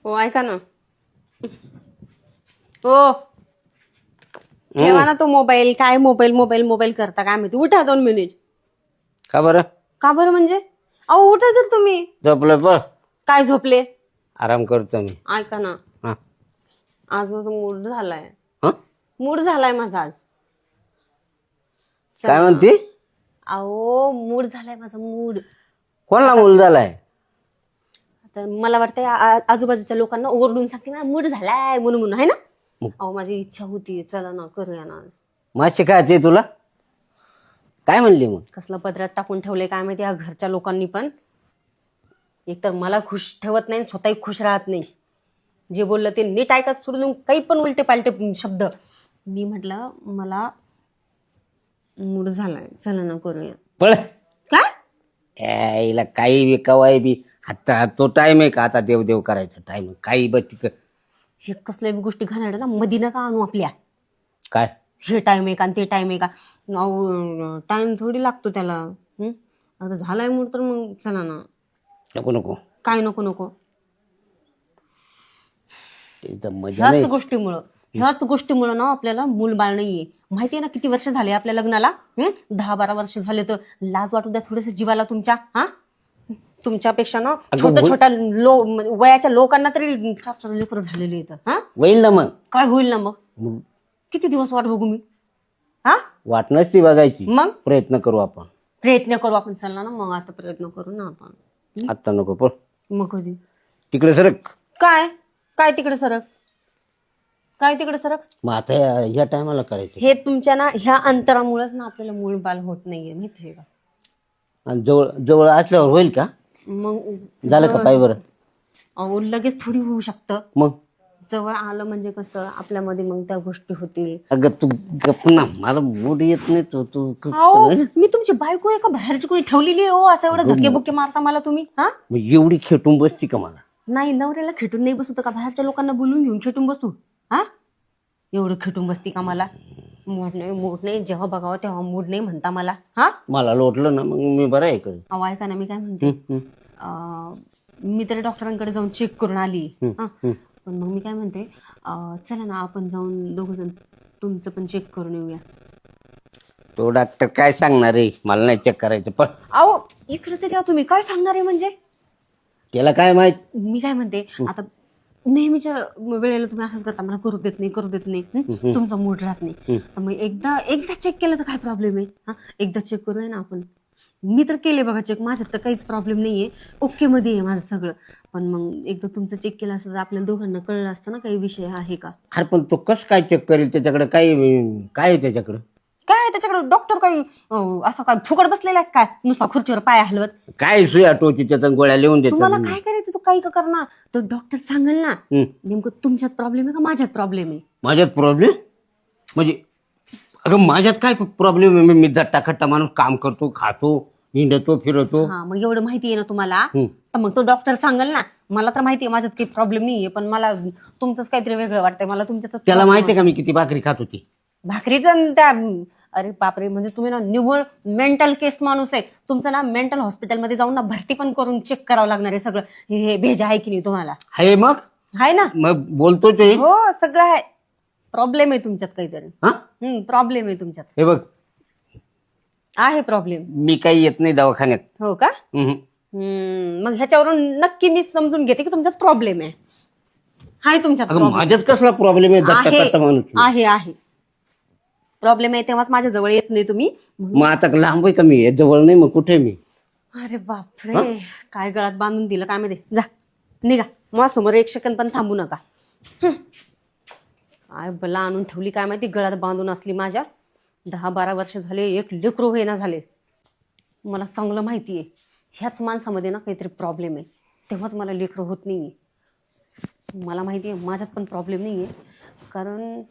हो ऐका ना. हो ठेवा ना तो मोबाईल. काय मोबाईल मोबाईल मोबाईल करता काय माहिती. उठा 2 मिनिट. का बरं? का बरं म्हणजे? अहो उठा तर तुम्ही. झोपलं बघ. काय झोपले? आराम करतो मी. ऐका ना हा आज माझा मूड झालाय. हा? मूड झालाय माझा आज. काय म्हणते? अहो मूड झालाय माझा मूड. कोणाला मूल झालाय? आता मला वाटतंय आजूबाजूच्या लोकांना ओरडून सांगते ना मूड झालाय म्हणून म्हणून आहे ना. अहो माझी इच्छा होती चला ना करूया ना आज. मासे खायचे तुला? काय म्हणली मग? कसलं पदरात टाकून ठेवलंय काय माहिती या घरच्या लोकांनी पण. एकतर मला खुश ठेवत नाही स्वतःही खुश राहत नाही. जे बोललं ते नीट ऐकाच सोडून काही पण उलटे पालटे शब्द. मी म्हटलं मला मूड झालाय चला ना करूया. पळ. काय यायला काही बी कवाय बी. आता तो टाइम आहे का आता देव देव करायचा टाइम? काही बघ हे कसल्या बी गोष्टी घालणार ना मधी नका आणू आपल्या. काय हे टाइम आहे का आणि ते टाइम आहे का. टाइम थोडी लागतो त्याला. आता झालाय मूड तर मग चला ना. नको नको. काय नको नको. तिथं मजा नाही. ह्याच गोष्टीमुळं ना आपल्याला मूल बाळ नाहीये. माहितीये ना किती वर्ष झाले आपल्या लग्नाला. 10-12 वर्ष झाले. तर लाज वाटू द्या थोडस जीवाला तुमच्या. हा तुमच्यापेक्षा ना छोट्या छोट्या वयाच्या लोकांना तरी 4-4 लेकरं झालेले आहेत. हा होईल ना मग. काय होईल ना मग. किती दिवस वाट बघू मी. हा वाट नसती बघायची. मग प्रयत्न करू आपण. प्रयत्न करू आपण. चालला ना मग आता प्रयत्न करू ना आपण. आता नको पळ. मग कधी. तिकडे सरक. काय काय तिकडे सरक. काय तिकडे सरक. मग आता या टायमाला करायचं. हे तुमच्या ना ह्या अंतरामुळेच ना आपल्याला मूळ बाल होत नाहीये माहितीये का. आणि जवळ जवळ असल्यावर होईल का? मग झालं का पाय बरं? अहो लगेच थोडी होऊ शकतं. मग जवळ आलं म्हणजे कसं आपल्यामध्ये मग त्या गोष्टी होतील. अगं तू गप ना. मला मूड येत नाही. तू अहो मी तुमची बायको आहे का बाहेरची कोणी ठेवलेली आहे. हो असं एवढं धक्के बुक्के मारता मला तुम्ही. हा एवढी खेटून बसती का मला? नाही नवऱ्याला खेटून नाही बसतो का बाहेरच्या लोकांना बोलून घेऊन खेटून बसतो. हा एवढं खेटून बसती का मला. मूड नाही जेव्हा बघावं तेव्हा मूड नाही म्हणता मला. हा मला लोटलं ना मग मी बरं आहे का? अहो ऐका ना मी काय म्हणते. मी तरी डॉक्टरांकडे जाऊन चेक करून आली. पण मग मी काय म्हणते चला ना आपण जाऊन 2 जण तुमचं पण चेक करून येऊया. तो डॉक्टर काय सांगणार आहे? मला नाही चेक करायचं पण. अहो इकडे तरी तुम्ही काय सांगणार आहे म्हणजे. त्याला काय माहित. मी काय म्हणते आता नेहमीच्या वेळेला तुम्ही असंच करता मला करू देत नाही तुमचा मूड राहत नाही. तर मग एकदा चेक केलं तर काय प्रॉब्लेम आहे. हा एकदा चेक करूया ना आपण. मी तर केले बघा चेक. माझ्यात तर काहीच प्रॉब्लेम नाहीये. ओके मध्ये आहे माझं सगळं. पण मग एकदा तुमचं चेक केलं असतं तर आपल्याला दोघांना कळलं असतं ना काही विषय आहे का. अरे पण तो कसं काय चेक करेल? त्याच्याकडे काय काय आहे त्याच्याकडे? काय त्याच्याकडे डॉक्टर काही असं काय फुकट बसलेला आहे काय नुसता खुर्चीवर पाय हलवत. काय सुया टोची त्याचा गोळ्या लिहून देतात. तुम्हाला काय करायचं तू काही कर ना. तर डॉक्टर सांगेल ना नेमकं तुमच्यात प्रॉब्लेम आहे का माझ्यात प्रॉब्लेम आहे. माझ्यात प्रॉब्लेम म्हणजे अगं माझ्यात काय प्रॉब्लेम आहे? मी दट्टाखट्टा माणूस काम करतो खातो हिंडतो फिरतो. हा मग एवढं माहिती आहे ना तुम्हाला. तर मग तो डॉक्टर सांगेल ना. मला तर माहिती आहे माझ्यात काही प्रॉब्लेम नाहीये. पण मला तुमचंच काहीतरी वेगळं वाटतंय. मला तुमच्यात त्याला माहितीये का मी किती भाकरी खात होती? भाकरीचं त्या अरे बापरे म्हणजे तुम्ही ना निव्वळ मेंटल केस माणूस आहे. तुमचं ना मेंटल हॉस्पिटलमध्ये जाऊन ना भरती पण करून चेक करावं लागणार आहे सगळं. हे भेजा आहे की नाही तुम्हाला. आहे मग आहे ना. मग बोलतो ते. हो सगळं आहे. प्रॉब्लेम आहे तुमच्यात काहीतरी. प्रॉब्लेम आहे तुमच्यात. हे बघ आहे प्रॉब्लेम. मी काही येत नाही दवाखान्यात. हो का. मग ह्याच्यावरून नक्की मी समजून घेते की तुमच्यात प्रॉब्लेम आहे. हाय तुमच्यात problem. माझ्यात कसला प्रॉब्लेम आहे? दट्टाखट्टा माणूस आहे प्रॉब्लेम आहे तेव्हाच माझ्या जवळ येत नाही तुम्ही. मग आता लांब आहे का मी? जवळ नाही मग कुठे मी? अरे बापरे काय गळ्यात बांधून दिलं काय माहिती. जा निघा माझ्यासमोर 1 सेकंद पण थांबू नका. काय बला आणून ठेवली काय माहिती गळ्यात बांधून असली. माझ्या 10-12 वर्ष झाले एक लेकरू होईना झाले. मला चांगलं माहिती आहे ह्याच माणसामध्ये ना काहीतरी प्रॉब्लेम आहे. तेव्हाच मला लेकरू होत नाहीये. मला माहिती आहे माझ्यात पण प्रॉब्लेम नाहीये. कारण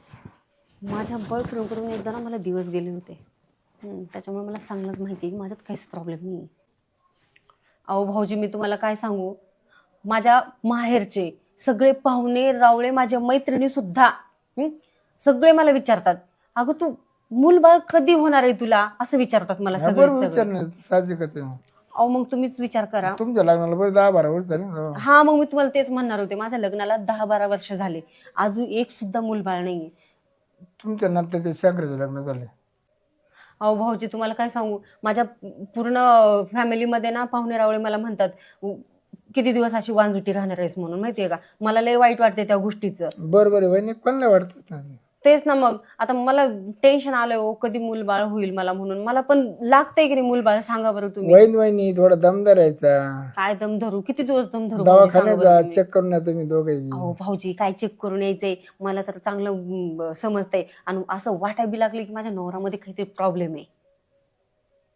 माझ्या बॉयफ्रेंडकडून एकदा ना मला दिवस गेले होते. त्याच्यामुळे मला चांगलंच माहिती आहे की माझ्यात काहीच प्रॉब्लेम नाही आहे. अहो भाऊजी मी तुम्हाला काय सांगू. माझ्या माहेरचे सगळे पाहुणे रावळे माझ्या मैत्रिणी सुद्धा सगळे मला विचारतात अगं तू मूलबाळ कधी होणार आहे तुला असं विचारतात मला सगळे. अहो मग तुम्हीच विचार करा. तुमच्या लग्नाला बरं 10-12 वर्ष झाले ना. हा मग मी तुम्हाला तेच म्हणणार होते, माझ्या लग्नाला 10-12 वर्ष झाले, अजून एक सुद्धा मूलबाळ नाहीये. तुमच्या नंतर ते शंकराचे लग्न झाले. अहो भाऊजी तुम्हाला काय सांगू, माझ्या पूर्ण फॅमिलीमध्ये ना पाहुणे रावळे मला म्हणतात किती दिवस अशी वांजुटी राहणार आहेस म्हणून, माहितीये का. मला लय वाईट वाटते त्या गोष्टीचं. बरोबर आहे वहिनी, कोणाला वाटत ना. तेच ना, मग आता मला टेन्शन आलंय हो, कधी मूलबाळ होईल मला म्हणून. मला पण लागतंय की नाही मूलबाळ, सांगा बरं तुम्ही. वहिनी थोडा दम धरायचा, काय दम धरू, किती दिवस दम धरू भाऊजी, सांगा दवाखान्यात बरं जा, तुम्ही. चेक करून या तुम्ही दोघे. अहो भाऊजी काय चेक करून यायचंय, मला तर चांगलं समजतंय. आणि असं वाटायला बी लागले की माझ्या नवऱ्यामध्ये काहीतरी प्रॉब्लेम आहे.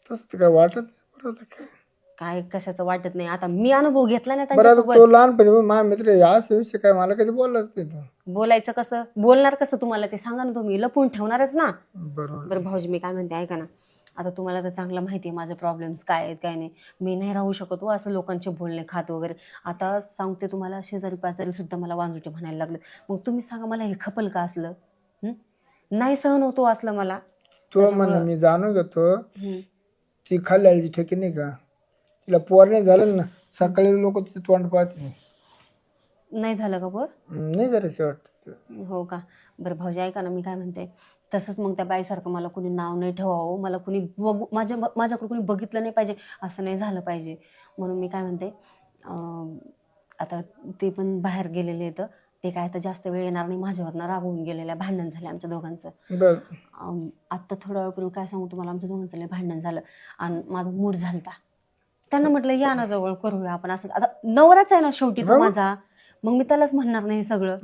तसं काय वाटत नाही. बरोबर काय काय कशाचं वाटत नाही, आता मी अनुभव घेतला ना बरं. आता त्यांच्यासोबत. तो लहानपणी माझा मित्र आहे, असा विषय काय मला कधी बोललाच नाही तो. बोलायचं कसं, बोलणार कसं तुम्हाला ते सांगा ना तुम्ही, लपून ठेवणारच ना. बरोबर. बरं भाऊजी मी काय म्हणते ऐका ना, आता तुम्हाला तर चांगलं माहिती आहे माझे प्रॉब्लेम्स काय आहेत काय नाही. मी नाही राहू शकत हो असं लोकांचे बोलणे खात वगैरे. आता सांगते तुम्हाला, शेजारी पाजारी सुद्धा मला वांजुटे म्हणायला लागले. मग तुम्ही सांगा मला हे खपल का असलं? नाही सहन होतो असलं मला. तो म्हणा मी जाणून घेतो, हम्म. ती खाल्ल्याची ठेकी नाही का, तिला पोर नाही झालं ना, सकाळी लोक तिचं तोंड पाहत नाही. नाही झालं का बोर? नाही जरा शेवट. हो का. बरं भाऊजी ऐका ना, मी काय म्हणते, तसंच मग त्या बाईसारखं मला कुणी नाव नाही ठेवावं, मला कुणी बघू, माझ्याकडे कुणी बघितलं नाही पाहिजे, असं नाही झालं पाहिजे. म्हणून मी काय म्हणते, आता ते पण बाहेर गेलेले आहेत, ते काय आता जास्त वेळ येणार नाही, माझ्यावरनं रागवून गेलेल्या, भांडण झालं आमच्या दोघांचं. बर. आत्ता थोड्या वेळपूर्वी काय सांगू तुम्हाला, आमच्या दोघांचं लय भांडण झालं आणि माझा मूड झालता. त्यांना म्हटलं या ना जवळ, करूया आपण असं. आता नवराच आहे ना शेवटी तो माझा, मग मी त्यालाच म्हणणार नाही सगळं.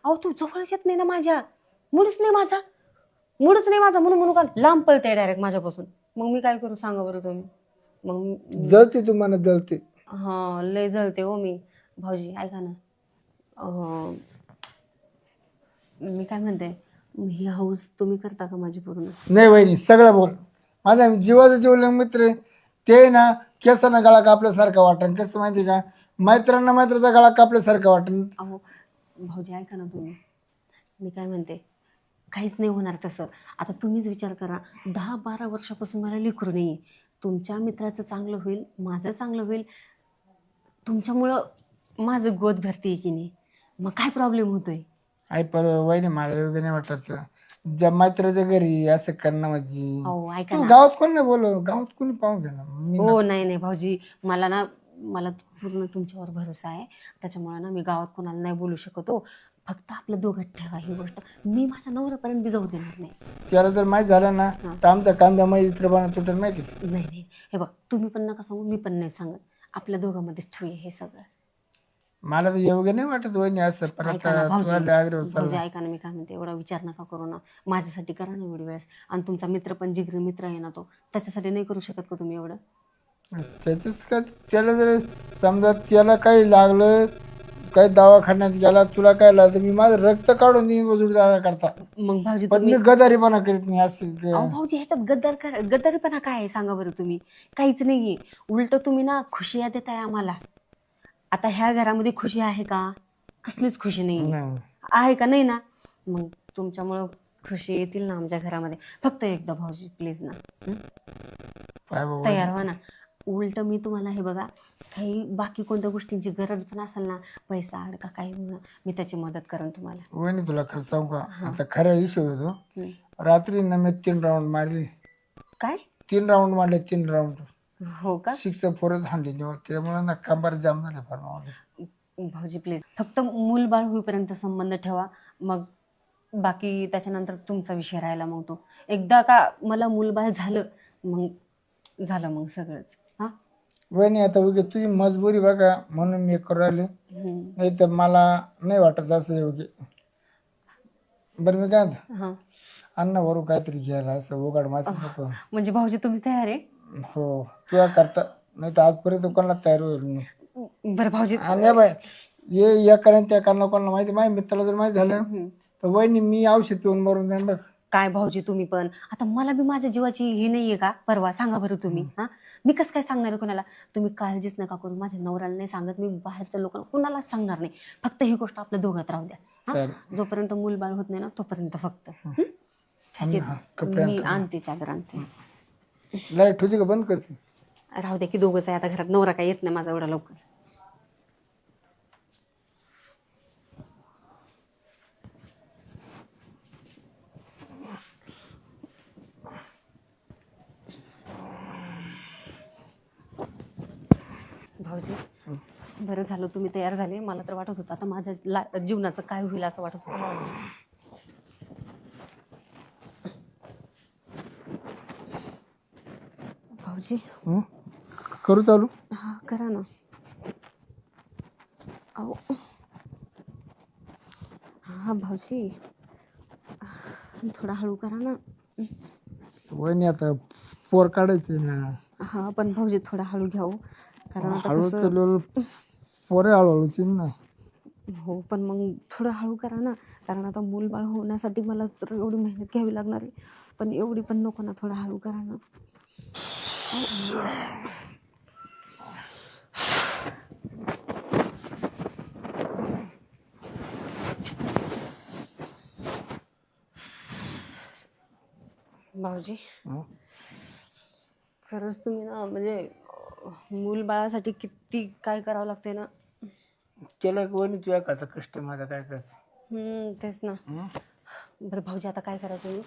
अहो तू जवळच येत नाही ना माझ्या, मूडच नाही माझा, म्हणून का लांब पळते डायरेक्ट माझ्यापासून. मग मी काय करू सांगा बरं तुम्ही. मग जळते तुम्हाला जळते. हा लय जळते हो मी. भाऊजी ऐका ना, मी काय म्हणते, ही हाऊस तुम्ही करता का माझी पूर्ण? नाही वहिनी सगळं बोल. माझा जीवाचा जीवलग मित्र आहे ते ना, केसांना गळा कापल्यासारखं वाटण. कसं माहिती का, मैत्राचा गळा कापल्यासारखं वाटण. अहो भाऊजी ऐका ना तुम्ही, मी काय म्हणते, काहीच नाही होणार तसं. आता तुम्हीच विचार करा, 10-12 वर्षापासून मला लेकरू नाही आहे. तुमच्या मित्राचं चांगलं होईल, माझं चांगलं होईल, तुमच्यामुळं माझं गोद भरते की नाही, मग काय प्रॉब्लेम होतोय? आई पर वहिनी मला योग्य नाही वाटत ज्या मैत्राच्या घरी असं करणं. म्हणजे अहो ऐका ना. गावात कोण नाही बोलव, गावात कोणी पाहून घेणार मी. हो नाही भाऊजी, मला पूर्ण तुमच्यावर भरोसा आहे, त्याच्यामुळे ना मी गावात कोणाला नाही बोलू शकत हो. फक्त आपलं दोघात ठेवा ही गोष्ट, मी माझ्या नवऱ्यापर्यंत बी जाऊ देणार नाही. त्याला जर माहीत झालं ना तर आमचा कांदा मैत्रीपणा तुटत माहिती. नाही हे बघ, तुम्ही पण नका सांगू, मी पण नाही सांगत, आपल्या दोघांमध्येच ठेवूया हे सगळं. मला तर योग्य नाही वाटत वहिनी असं. परत ऐका ना भाऊजी, आग्रह भाऊजी ऐका ना, मी काय म्हणते, एवढा विचार नका करू ना, माझ्यासाठी करा ना एवढी वेळेस. आणि तुमचा मित्र पण जिगरी मित्र आहे ना तो, त्याच्यासाठी नाही करू शकत का तुम्ही एवढं? त्याच का, त्याला जर समजा त्याला काही लागलं, काही दवाखान्यात गेला, तुला काय लागलं, मी माझं रक्त काढून देईन वजूदारा करता. मग भाऊजी पण मी गदारीपणा करीत नाही असं. अहो भाऊजी ह्याच्यात गद्दारीपणा काय आहे सांगा बरं तुम्ही? काहीच नाहीये, उलट तुम्ही ना खुशिया देताय आम्हाला. आता ह्या घरामध्ये खुशी आहे का? कसलीच खुशी नाही आहे का? नाही ना. मग तुमच्यामुळं खुशी येतील ना आमच्या घरामध्ये. फक्त एकदा भाऊजी प्लीज ना, तयार व्हा ना. उलट मी तुम्हाला हे बघा, काही बाकी कोणत्या गोष्टींची गरज पण असेल ना, पैसा अडका काही, मी त्याची मदत करेन तुम्हाला. वहिनी तुला खरं सांगू का, आता खरा विषय होतो. रात्री ना मी 3 राऊंड मारले. काय 3 राऊंड मारले? 3 राऊंड. हो का? 6-4 हाणली. त्यामुळे ना कंबर जाम झाले फार. भाऊजी प्लीज, फक्त मूलबाळ होईपर्यंत संबंध ठेवा, मग बाकी त्याच्यानंतर तुमचा विषय राहिला. मग तो एकदा का मला मूलबाळ झालं, मग झालं मग सगळंच. हा वहिनी आता उगे तुझी मजबुरी बघा म्हणून मी करू राहिले, नाही तर मला नाही वाटत असं योग्य. बरं मी काय हा अन्न वरून काहीतरी घ्यायला असं उघड माझं नको. म्हणजे भाऊजी तुम्ही तयार आहे? हो तुला करता, नाही तर आजपर्यंत कोणाला तयार होईल मी. बरं भाऊजी. आणि बाय ये या कारण त्या कारण कोणाला माहिती, माझ्या मित्राला जर माहिती झालं तर वहिनी मी औषध पिऊन मरून जाईन बघ. काय भाऊजी तुम्ही पण, आता मला बी माझ्या जीवाची ही नाहीये का परवा? सांगा बरं तुम्ही. हा मी कसं काय सांगणार आहे कोणाला? तुम्ही काळजीच नका करू, माझ्या नवऱ्याला नाही सांगत मी, बाहेरच्या लोकांना कुणालाच सांगणार नाही. फक्त ही गोष्ट आपल्या दोघात राहू द्या. जोपर्यंत मूलबाळ होत नाही ना तोपर्यंत फक्त. ठीक आहे, मी आणते चादर आणते. लाईट होती का बंद करते? राहू दे की दोघंच आहे आता घरात, नवरा काय येत नाही माझा एवढा लवकर. भाऊजी बरं झालं तुम्ही तयार झाले. मला तर वाटत होतं आता माझ्या जीवनाचं काय होईल असं वाटत होतं. भाऊजी हं? करू चालू? हा करा ना. अहो हा भाऊजी थोडा हळू करा ना. वहिनी आता पोर काढायचे ना. हा पण भाऊजी थोडा हळू घ्या हो. कारण आता हळू कसं चालू पोरे हळूहळूच येईन ना. हो पण मग थोडं हळू करा ना. कारण आता मूलबाळ होण्यासाठी मला तर एवढी मेहनत घ्यावी लागणार आहे. पण एवढी पण नको ना, थोडं हळू करा ना. भाऊजी हं? खरंच तुम्ही ना म्हणजे मूल बाळासाठी किती काय करावं लागतंय ना. केलं की वहिनी तुझ्या काचा कष्ट माझा काय करायचं. तेच ना. हं? बरं भाऊजी आता काय करा तुम्ही,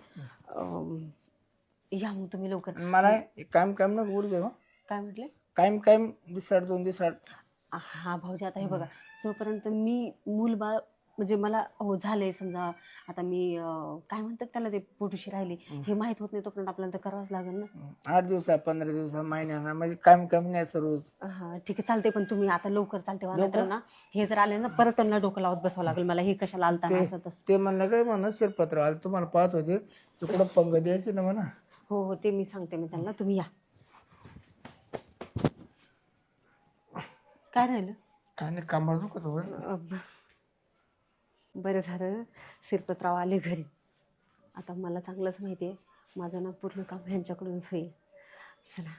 या मग तुम्ही लवकर. मला काम काम ना बोलू दे. काय म्हटले? कायम दिसाड 2 दिवसाड. हा भाऊजी आता हे बघा, जोपर्यंत मी मूल बाळ म्हणजे मला हो झालंय समजा, आता मी काय म्हणतात त्याला ते पोटूशी राहिली हे माहित होत नाही तोपर्यंत आपल्याला तर करावंच लागेल ना. 8 दिवसा 15 दिवसा महिन्याना म्हणजे काम कमी नाही सर्व. हा ठीक आहे चालते. पण तुम्ही आता लवकर चालते नाहीतर ना हे जर आले ना परत त्यांना डोकं लावत बसावं लागेल मला. हे कशाला आलता ना असं तसं. ते म्हणलं काय म्हणा शिरपत्र आलं तुम्हाला पाहत होते तिकडं पंग द्यायचे ना म्हणा. हो हो ते मी सांगते मी त्यांना. तुम्ही या. काय राहिलं? काय नाही कामाला दुखत होय. बरं झालं शिरपतराव आले घरी. आता मला चांगलंच माहिती आहे माझं ना पूर्ण काम ह्यांच्याकडूनच होईल. चला.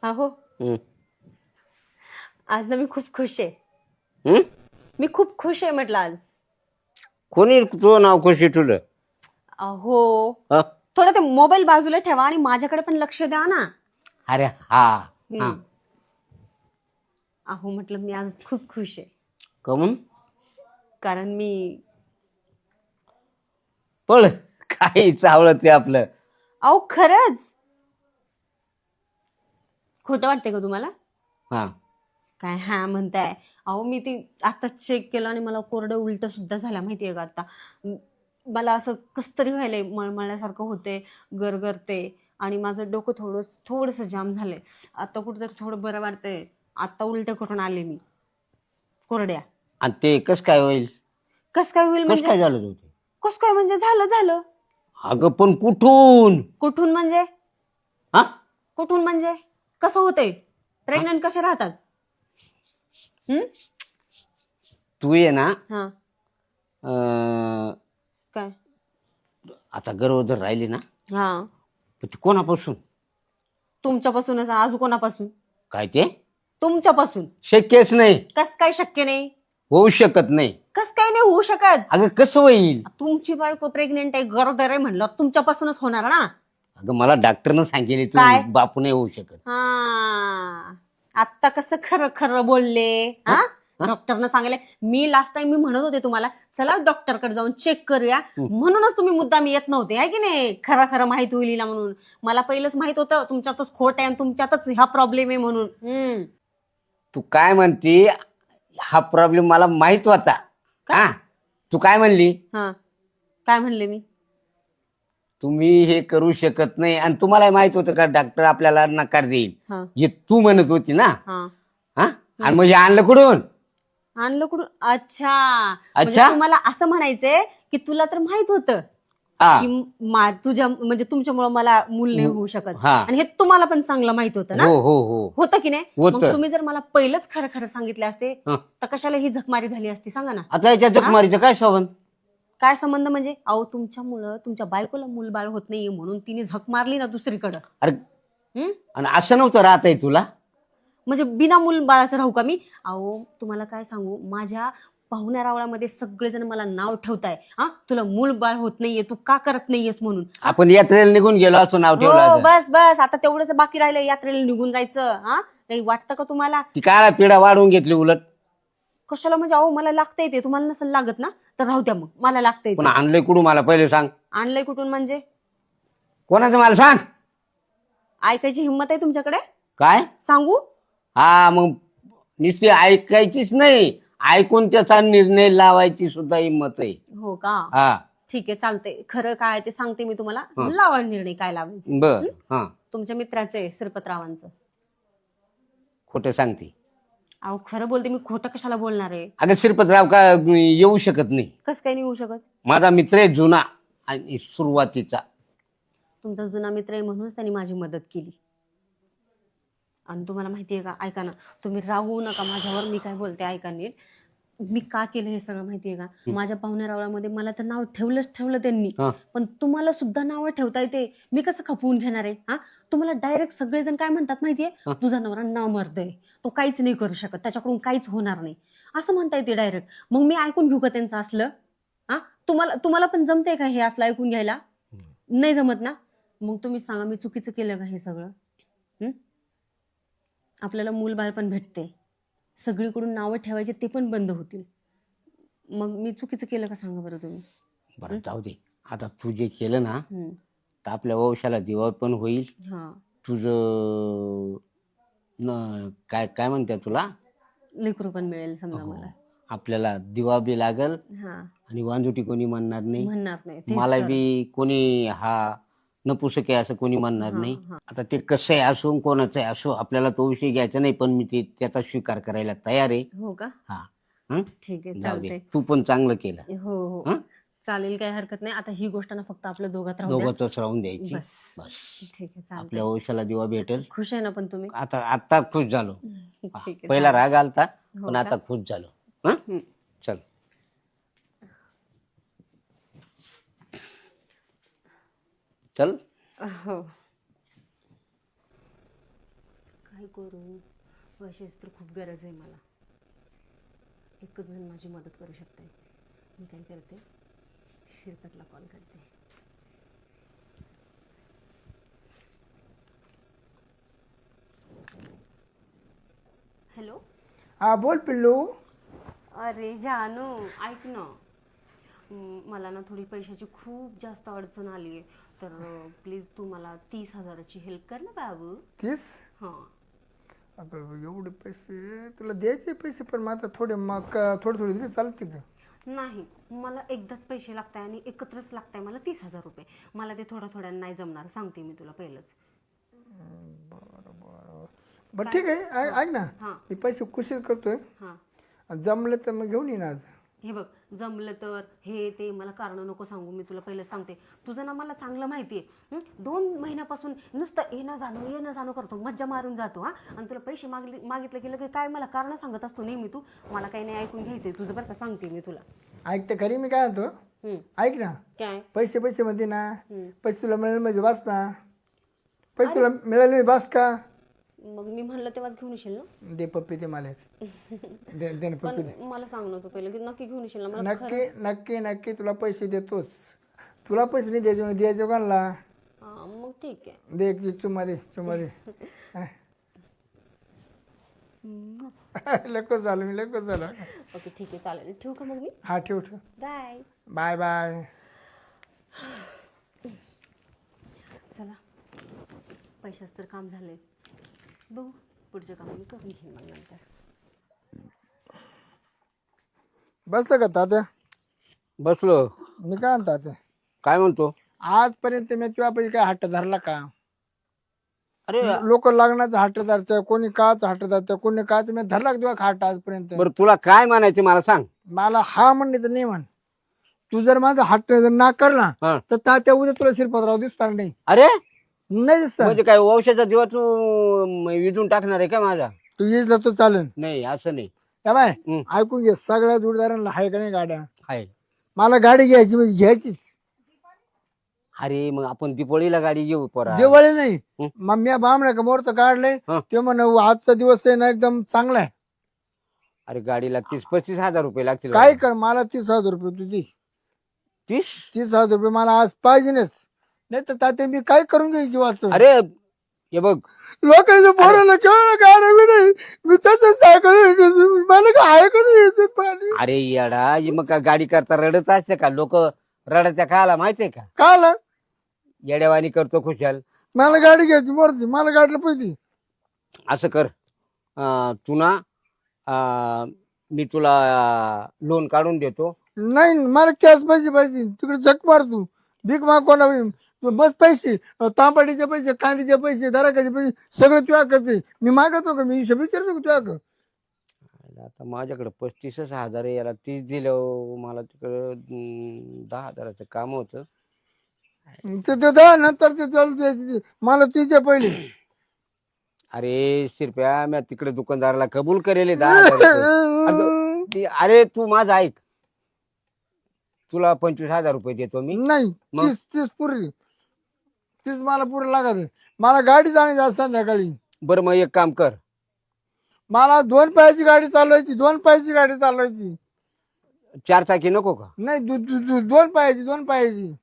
अहो आज ना मी खूप खुश आहे. मी खूप खुश आहे म्हटलं आज. कोणी तुझं नाव कशी ठेवलं? अहो हं? थोडं ते मोबाईल बाजूला ठेवा आणि माझ्याकडे पण लक्ष द्या ना. अरे हा. अहो म्हटलं मी आज खूप खुश आहे. कमून कारण मी पळ काही चावलं ते आपलं. अहो खरंच. खोटं वाटतंय का तुम्हाला? हा काय हा म्हणताय? अहो मी ती आता चेक केलं आणि मला कोरडं उलट सुद्धा झालं माहितीये का. आता मला असं कस तरी व्हायलंय, मळमळल्यासारखं होते, गरगरते आणि माझं डोकं थोडंसं जाम झालंय. आता कुठेतरी थोडं बरं वाटतंय. आता उलट्या करून आले मी कोरड्या. आणि ते कस काय होईल? कस काय होईल कस म्हणजे? काय झालं होते? कस काय म्हणजे झालं. अगं पण कुठून? कुठून म्हणजे? हा कुठून म्हणजे कसं होतंय? प्रेग्नंट कसे राहतात? तू ये ना हा काय? आता गरोदर राहिली ना हा तर ती कोणापासून? तुमच्यापासूनच. अजून कोणापासून? काय ते तुमच्यापासून. शक्यच नाही, कस काय शक्य नाही? होऊ शकत नाही. कस काय नाही होऊ शकत? अगं कसं होईल? तुमची बायको प्रेग्नेंट आहे, गरोदर आहे म्हणलं तुमच्यापासूनच होणार ना. अगं मला डॉक्टरनं सांगितले तू काय? बापू नाही होऊ शकत. हा आता कसं खरं खरं बोलले. हा डॉक्टरनं सांगितले. मी लास्ट टाइम मी म्हणत होते तुम्हाला चला डॉक्टरकडे जाऊन चेक करूया, म्हणूनच तुम्ही मुद्दाम येत नव्हते आहे की नाही. खरं माहिती होईल ना म्हणून. मला पहिलंच माहित होतं तुमच्यातच खोट आहे आणि तुमच्यातच हा प्रॉब्लेम आहे म्हणून. तू काय म्हणती? हा प्रॉब्लेम मला माहित होता. हा तू काय म्हणली? हा काय म्हणले मी? तुम्ही हे करू शकत नाही आणि तुम्हाला माहित होतं का डॉक्टर आपल्याला नकार देईल हा हे तू म्हणत होती ना. हा हा आणि म्हणजे आणलं कुठून? आणलं कुठून? अच्छा म्हणजे तुम्हाला असं म्हणायचंय की तुला तर माहित होतं की तुझ्या म्हणजे तुमच्यामुळे मला मूल नाही होऊ शकत आणि हे तुम्हाला पण चांगलं माहित होतं ना. होतं की नाही? मग तुम्ही जर मला पहिलंच खरं सांगितले असते तर कशाला ही झकमारी झाली असती सांगा ना. आता याच्या जखमारीचं काय संबंध? काय संबंध म्हणजे? अहो तुमच्यामुळं तुमच्या बायकोला मूलबाळ होत नाहीये म्हणून तिने झक मारली ना दुसरीकडं. अरे आणि असं नव्हतं राहतंय तुला? म्हणजे बिना मूल बाळाचं राहू का मी? अहो तुम्हाला काय सांगू, माझ्या पाहुण्या रावळामध्ये सगळेजण मला नाव ठेवताय, हा तुला मूल बाळ होत नाहीये, तू का करत नाहीयेस म्हणून. आपण यात्रेला निघून गेलो असतो नाव ठेवलं हो असतं. बस बस, आता तेवढंच बाकी राहिलं यात्रेला निघून जायचं. हा काही वाटतं का तुम्हाला? ती काय पिढा वाढवून घेतली उलट. कशाला म्हणजे? अहो मला लागतंय ते, तुम्हाला नसेल लागत ना तर राहू द्या, मग मला लागतंय पण ते. आणलंय कुठून मला पहिले सांग. आणलंय कुठून म्हणजे? कोणाचं मला सांग. ऐकायची हिंमत आहे तुमच्याकडे? काय? सांगू? हा मग नुसती ऐकायचीच नाही, ऐकून त्याचा निर्णय लावायची सुद्धा हिंमत आहे. हो का? हा ठीक आहे चालतंय. खरं काय ते सांगते मी तुम्हाला, लावा निर्णय काय लावायचं. बर. हा तुमच्या मित्राचं आहे श्रीपतरावांचं. खोटं सांगते. अहो खरं बोलते मी, खोटं कशाला बोलणार आहे? अगं श्रीपतराव का येऊ शकत नाही. कसं काय नाही होऊ शकत? माझा मित्र आहे जुना आणि सुरुवातीचा. तुमचा जुना मित्र आहे म्हणूनच त्यांनी माझी मदत केली. आणि तुम्हाला माहितीये का, ऐका ना, तुम्ही राहू नका माझ्यावर, मी काय बोलते ऐका नीट. मी का केलं हे सगळं माहितीये का? माझ्या पाहुण्या रावळामध्ये मला तर नाव ठेवलं त्यांनी, पण तुम्हाला सुद्धा नाव ठेवता येते. मी कसं खपवून घेणार आहे? हा तुम्हाला डायरेक्ट सगळेजण काय म्हणतात माहितीये? तुझा नवरा नाव मरतय, तो काहीच नाही करू शकत, त्याच्याकडून काहीच होणार नाही असं म्हणता येते डायरेक्ट. मग मी ऐकून घेऊ का त्यांचं असलं? हा तुम्हाला पण जमतंय का हे असलं ऐकून घ्यायला? नाही जमत ना? मग तुम्ही सांगा, मी चुकीचं केलं का हे सगळं? आपल्याला मूलबाळ पण भेटते, सगळीकडून नावं ठेवायचे ते पण बंद होतील. मग मी चुकीचं केलं का सांगा बरं तुम्ही? बरं जाऊ दे, आता तू जे केलं ना तर आपल्या वंशाला दिवा पण होईल. तुझं काय काय म्हणते तुला, लेकरू पण मिळेल समजा मला. आपल्याला दिवा बी लागल आणि वांजुटी कोणी म्हणणार नाही. मला बी कोणी हा नपुसक आहे असं कोणी म्हणणार नाही. आता ते कसं आहे असो कोणाचं आहे असो, आपल्याला तो विषय घ्यायचा नाही, पण मी ते त्याचा स्वीकार करायला तयार आहे. हो का? हा ठीक आहे जाऊ दे, चालतंय. तू पण चांगलं केलं. हो हो चालेल, काही हरकत नाही. आता ही गोष्ट ना फक्त आपल्या दोघात राहू द्या. दोघांच राहून द्यायची बस बस. ठीक आहे चालतंय. आपल्या वंशाला दिवा भेटेल. खुश आहे ना पण तुम्ही? आता खुश झालो. ठीक आहे. पहिला राग आलता हो पण का? आता खुश झालो. चल चल. हो काय करू, पैशाची तर खूप गरज आहे मला. एकच जण माझी मदत करू शकते. मी काय करते, शिरपतला कॉल करते. हॅलो. हा बोल पिल्लू. अरे जानू ऐक ना, मला ना थोडी पैशाची खूप जास्त अडचण आली आहे, तर प्लीज तू मला 30,000ची हेल्प कर ना बाबू. 30? हां. अगं एवढे पैसे तुला द्यायचे पैसे, पण मग आता थोडे मग थोडे दिले चालते का? नाही, मला एकदाच पैसे लागताय आणि एकत्रच लागताय मला 30,000 रुपये. मला ते थोड्या नाही जमणार, सांगते मी तुला पहिलंच. बरं ठीक आहे, ऐक ना, मी पैसे कुशीत करतोय. जमलं तर मग घेऊन येईन आज. हे बघ, जमलं तर हे ते मला कारण नको सांगू, मी तुला पहिलं सांगते. तुझं ना मला चांगलं माहिती आहे. 2 महिन्यापासून नुसतं येणं जाणं करतो, मज्जा मारून जातो. आणि तुला पैसे मागितलं की लगेच काय मला कारण सांगत असतो नेहमी तू. मला काही नाही ऐकून घ्यायचंय तुझं, बरं का, सांगते मी तुला. ऐकते खरी मी काय म्हणतो, ऐक ना. काय पैसे मध्ये ना, पैसे तुला मिळाले म्हणजे वाच ना. पैसे तुला मिळाले बास का? मग मी म्हणलं तेव्हाच घेऊन येशील ना? दे पप्पी ते मला दे ना पप्पी दे. मला सांग ना तू पहिलं की नक्की घेऊन येशील ना? मला नक्की तुला पैसे देतोस. तुला पैसे नाही द्यायचे, मग द्यायचे कोणाला? मग ठीक आहे, दे एक चुम्मा दे. लको झालं. ओके ठीक आहे चालेल. ठेवू का मग मी? हा ठेव. Bye bye. चला, पैशाच तर काम झालंय, बघू पुढचं काम मी करून घेईन मग नंतर. बसलं का तात्या? बसलो. मी काय म्हणतो तात्या, काय म्हणतो? आजपर्यंत मी तुझ्या पैसे काय हट्ट धरला का? अरे लोक लग्नाचा हट्ट धरते, कोणी काच हट्ट धरते, कोणी काच. मी धरला तुझा हट्ट आजपर्यंत? बरं तुला काय म्हणायचे मला सांग. मला हा म्हणणे तर नाही म्हण. तू जर माझा हट्ट जर नाकारला तर तात्या उद्या तुला श्रीपतराव दिसणार नाही. अरे नाही दिसणार म्हणजे काय वंशाचा दिवा तू विजून टाकणार आहे का माझा? तू येईल तो चालेल. नाही असं नाही. बाय ऐकून घे, सगळ्या जोडदारांना हाय का नाही गाड्या? आहे. मला गाडी घ्यायची म्हणजे घ्यायचीच. अरे मग आपण दिपोळीला गाडी घेऊ पोरा. दिवाळी नाही, मग मी बामण्या का मुहूर्त काढलंय ते म्हण आजचा दिवस आहे ना एकदम चांगला आहे. अरे गाडीला 30-35 हजार रुपये लागतील. काय कर, मला 30,000 रुपये तू दे. 30? 30,000 रुपये मला आज पाहिजेच. नाही तर तात्या मी काय करून घ्यायची वाचतो. अरे हे बघ, लोकांच्या पोराला केवढं गाडं बी नाही. मी त्याचं सायकल मला काय आहे का नाही याच्यात पाणी. अरे येडा, मग का गाडी करता रडत असते का? लोक रडायच्या काला माहितीये का? का आला? येड्यावानी करतो खुशाल. मला गाडी घ्यायची मोरती, मला गाडीला पैसे. असं कर, तू ना मी तुला लोन काढून देतो. नाही मला कॅश पैसे पाहिजे. तिकडे झक मार तू, भीक माग कोणा बस पैसे, तांबडीचे पैसे, कांदीचे पैसे, दराकाचे पैसे सगळं तुझ्या करते. मी मागतो का? मी हिशोब विचारतो का तुझ्या? आता माझ्याकडे 35,000 आहे. याला 30 दिलं, मला तिकडं 10,000चं काम होतं. ते दहा नंतर ते चालू मला तुझ्या पहिले. अरे शिरप्या, मी तिकडे दुकानदाराला कबूल करेल 10,000. अरे तू माझं ऐक, तुला 25,000 रुपये देतो मी. नाही, 30 पुरी, 30 मला पुरे लागत. मला गाडी जाण्याची आज संध्याकाळी. बरं मग एक काम कर, मला 2 पायाची गाडी चालवायची, 2 पायाची गाडी चालवायची. 4 चाकी नको का? नाही 2 पायाची, 2 पायाची.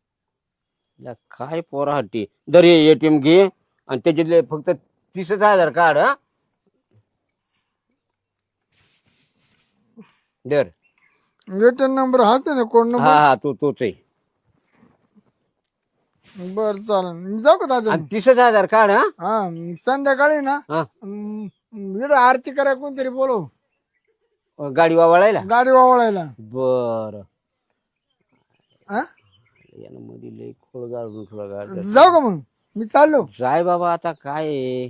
या काय पोरा हट्टी. दर एटीएम घे आणि त्याच्यातले फक्त 30,000 काढ. हा दर. एटीएम नंबर हाच आहे ना? कोड हा नंबर? हा, तोच आहे. बर चालेल, मी जाऊ का दादा? आणि 30,000 काढ. हा हा संध्याकाळी ना हा. इकडं आरती करा कोणतरी बोलव, गाडी वावळायला. गाडी वावळायला. बर, हा? यानं मध्ये लय खोळ गाडून थोडा गाड जाऊ का मग? मी चाललो. जाय बाबा, आता काय आहे.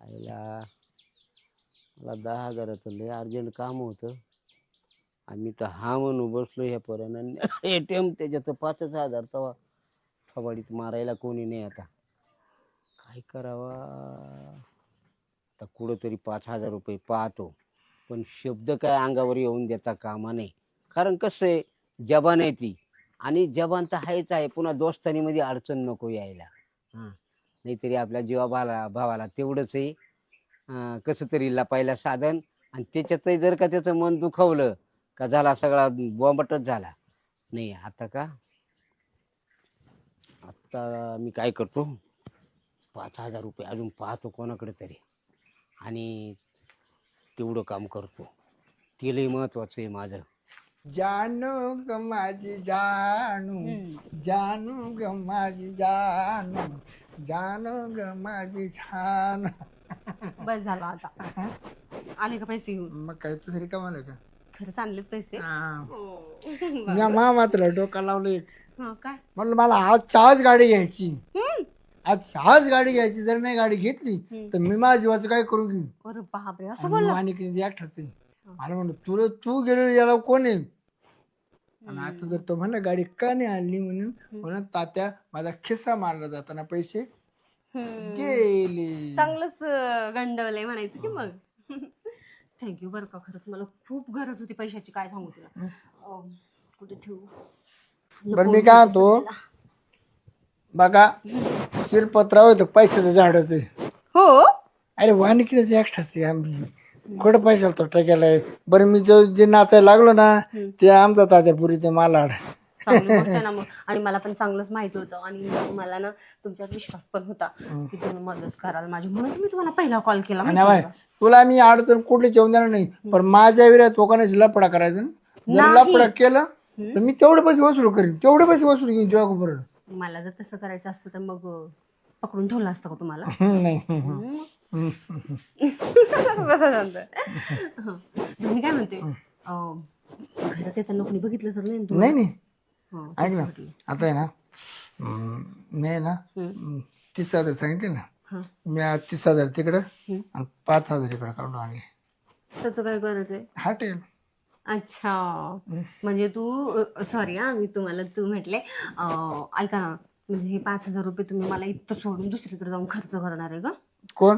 आईला मला 10,000चं लय अर्जंट काम होतं आणि तर हा म्हणून बसलो ह्या पोरानं. एटीएम त्याच्यात 5,000 तवा थवाडीत मारायला कोणी नाही. आता काय करावा? आता कुठंतरी 5,000 रुपये पाहतो, पण शब्द काय अंगावर येऊन देता कामा नाही. कारण कसं आहे, जबान आहे ती, आणि जबान तर आहेच आहे. पुन्हा दोस्तानीमध्ये अडचण नको यायला. नाहीतरी आपल्या भावाला तेवढंच आहे, कसं तरी लपायला साधन. आणि त्याच्यातही जर का त्याचं मन दुखवलं का झाला सगळा बॉम्बटच झाला. नाही आता मी काय करतो, 5,000 रुपये अजून पाहतो कोणाकडे तरी, आणि तेवढं काम करतो. ते लई महत्वाचं आहे माझं. जानू ग माझी जानू, जानू ग माझी जानू, जानू ग माझी जानू. बस झालं आता. आले का पैसे घेऊन? मग काय तरी का मला का खरंच आणलेत पैसे? मा मात्र डोका लावलं एक. काय म्हणलं मला आज गाडी घ्यायची, आज गाडी घ्यायची. जर नाही गाडी घेतली तर मी माझ्या जीवाचं काय करू घेऊ. अरे बापरे, असं बोलला? आणि एकठाच आहे. मला म्हणलं तू गेलो याला कोण आहे. आणि आता जर तो म्हणला गाडी का नाही आणली म्हणून तात्या माझा खिस्सा मारला जाताना पैसे गेले. चांगलंच गंडवलंय म्हणायचं की मग. थँक्यू बरं का, खरंच मला खूप गरज होती पैशाची. काय सांगू तुला, कुठे ठेवू. बरं मी काय म्हणतो, बघा शिरपत्राव होतं पैशाचं झाडच आहे. हो, अरे वाणिकीच एकठाच आहे. आम्ही कुठं पैसा तोटा केलाय. बरं मी जे नाचायला लागलो ना, ते आमचा तात्या पुरीचं मालाड. ना मग. आणि मला पण चांगलंच माहिती होतं, आणि मला ना तुमच्यावर विश्वास पण होता की तुम्ही मदत कराल माझी, म्हणून मी तुम्हाला पहिला कॉल केला. तुला मी अडचण कुठली जेवण देणार नाही, पण माझ्या विरोधात लोकांना लपडा करायचा. जर लपडा केला तर मी तेवढे पैसे वसूल करीन, तेवढे पैसे वसूल घेईन तुझ्या बरोबर. मला जर तसं करायचं असतं तर मग पकडून ठेवलं असतं का तुम्हाला? नाही मी काय म्हणते, घरात येताना कोणी बघितलं तर नाही? नाही ऐक ना, आता आहे ना, मी ना 30,000 सांगितले ना, मी 30,000 तिकडं आणि 5,000 इकडं काढून आणले. त्याचं काय गरज आहे? हॉटेल. अच्छा, म्हणजे तू सॉरी मी तुम्हाला तू म्हटले ऐका ना, म्हणजे हे 5,000 रुपये तुम्ही मला इथं सोडून दुसरीकडे जाऊन खर्च करणार आहे का? कोण?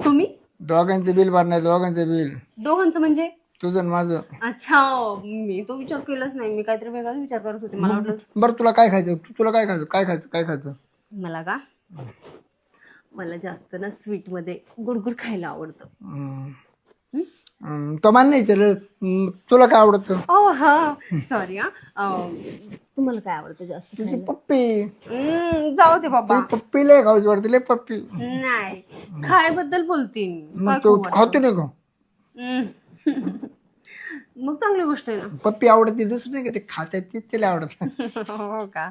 तुम्ही. दोघांचे बिल भरणार, दोघांचं बिल. दोघांचं म्हणजे? तुझं माझं. अच्छा, मी तो विचार केलाच नाही, मी काहीतरी वेगळाच विचार करत होते. मला वाटलं. बरं तुला काय खायचं? तुला काय खायचं? मला का, मला जास्त ना स्वीट मध्ये गुडगुड खायला आवडतं. तो मान नाही तर तुला काय आवडतं? ओ हा सॉरी हा तुम्हाला काय आवडतं जास्त तुझी खायला? पप्पी. जाऊ दे बाबा. तुझी पप्पी लय खाऊची वाटते, लय पप्पी. नाही खायबद्दल बोलते मी. मग काय तू खाऊ खातो नाही का? वाटतं? मग चांगली गोष्ट आहे ना. पप्पी आवडते, दुसरं नाही का ते खात्यात ते तिला आवडत. हो का?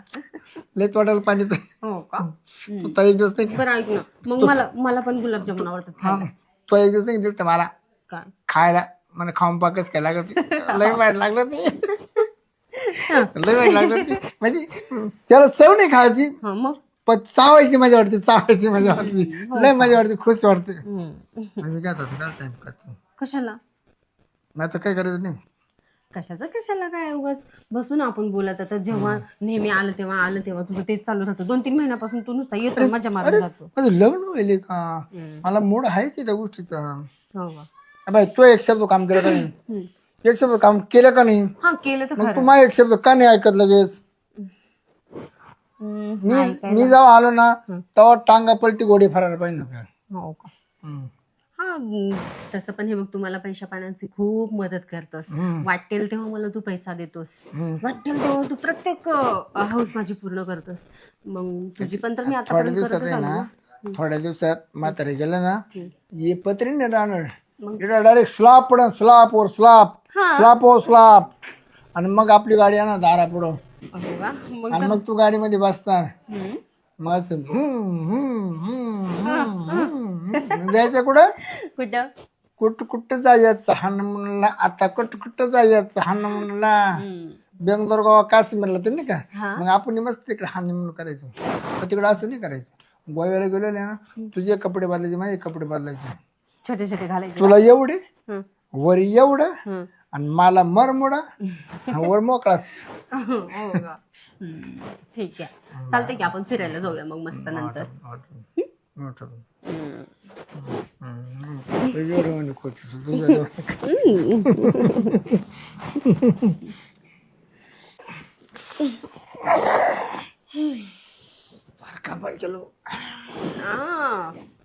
लय तोडायला पाणी तर हो का? तू तर एक दिवस नाही बरं ऐक ना, मग मला पण गुलाबजामुन आवडतात हा खायला. तो एक दिवस नाही दिलं मला काय? खायला. मला खाऊन पाकच काय लागत लय वाईट लागलं ते. लय वाईट लागलं ते. म्हणजे त्याला चव नाही खायची, हा मग पण चावायची मजा वाटते, चावायची मजा वाटते, लय मजा वाटते, खुश वाटते. म्हणजे काय टाइम करतो कशाला? नाही तर काय करायचं नाही. कशाला काय उगाच बसून आपण बोलत. आता जेव्हा नेहमी आलं तेव्हा तुझं तेच चालू राहतं. 2-3 महिन्यापासून तू नुसता येतो मजा मारून जातो. माझं लग्न व्हायले का? मला मूड आहेच त्या गोष्टीचा. हो का? बाई तो एक शब्द काम केलं का नाही? एक शब्द काम केलं का नाही? हा केलं तर मग खरं. तू माझा एक शब्द का नाही ऐकत लगेच? मी जेव्हा आलो ना तेव्हा टांगा पलटी घोडी फरायला पाहिजे आपल्याला. हो का? हा तसं पण हे बघ, तुम्हाला पैशा पाण्याची खूप मदत करतोस. वाटेल तेव्हा मला तू पैसा देतोस. वाटेल तेव्हा तू प्रत्येक हाऊस माझी पूर्ण करतोस. मग तुझी पण तर मी थोड्या आता दिवसात आहे ना, थोड्या दिवसात म्हातारे गेलं ना, ये पत्री नाही राहणार, डायरेक्ट स्लॅब पडन, स्लॅब वर स्लॅब, स्लॅब वर स्लॅब. आणि मग आपली गाडी आणा दारा पुढं, अरे वा. मग आणि मग तू गाडीमध्ये बसणार. हम्म. मग जायचं कुठं? कुठं? कुठं जायचं हनुमानला. आता कुठं जायचं हनुमानला. बेंगलोर गोवा काश्मीरला तर नाही का, मग आपण मस्त तिकडे हनीमून करायचं. पण तिकडे असं नाही करायचं. गोव्याला गेलो ना, तुझे कपडे बदलायचे, माझे कपडे बदलायचे. छोटे छोटे घालायचे. तुला एवढे वर एवढं, हम्म. आणि मला मरमुडा वर मोकळाच. हो का? ठीक आहे, चालतंय की आपण फिरायला जाऊया मग मस्त नंतर.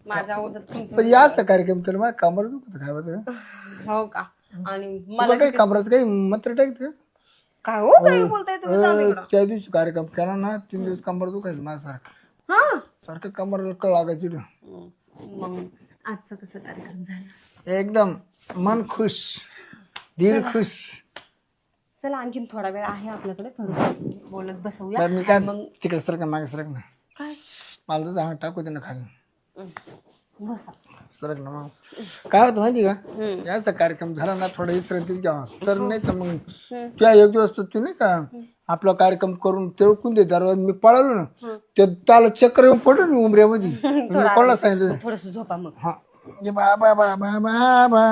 माझ्या अगोदर पण याच कार्यक्रम केला माझ्या कमर दुखत काय होतं. हो का? आणि मला काही कमराचं काही मंत्र टाकत काय हो काय बोलताय तुम्ही? त्या दिवशी कार्यक्रम केला ना, 3 दिवस कंबर दुखायचं माझ्यासारखं. हा सारखं कंबर लागायची. मग आजचा कसा कार्यक्रम झाला? एकदम मन खुश, दिल खुश. चला आणखीन थोडा वेळ आहे आपल्याकडे, थोडं बोलत बसवूया. मी काय मग तिकडे सरक मागे सरक ना. काय? मला तर सांग टाकू दे ना खाली. बसा. सरक ना. मग काय होतं माहिती का, याचा कार्यक्रम झाला ना थोडा विश्रांतीच घ्यावा. तर नाही तर मग त्या एक दिवस तू नाही का आपला कार्यक्रम करून तिळकून दे दरवाज. मी पळालो ना, ते त्याला चक्कर येऊन पडलो ना उमऱ्यामध्ये. मी कोणाला सांगितलं थोडस झोपा मग. हा बाबा बाबा बाबा.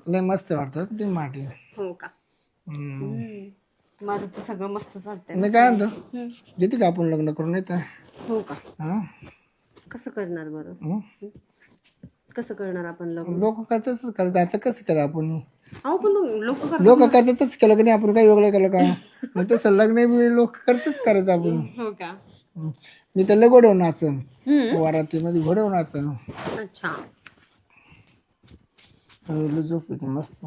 लय मस्त वाटतं ते माटी. हो का? माझं तर सगळं मस्त चालतंय. मी काय म्हणतो, देते का आपण लग्न करून? नाही तर हो का? कसं करणार बरं? कसं करणार आपण लग्न? लोक करतातच करायचं. आता कसं केलं आपण? अहो पण लोक लोक करतातच केलं का नाही, आपण काही वेगळं केलं का? मग तसं लग्न बी लोक करतच करायचं आपण. हो का? मी तर लय घोडव नाचन, वरातीमध्ये घोडव नाचन. अच्छा. झोप येते मस्त.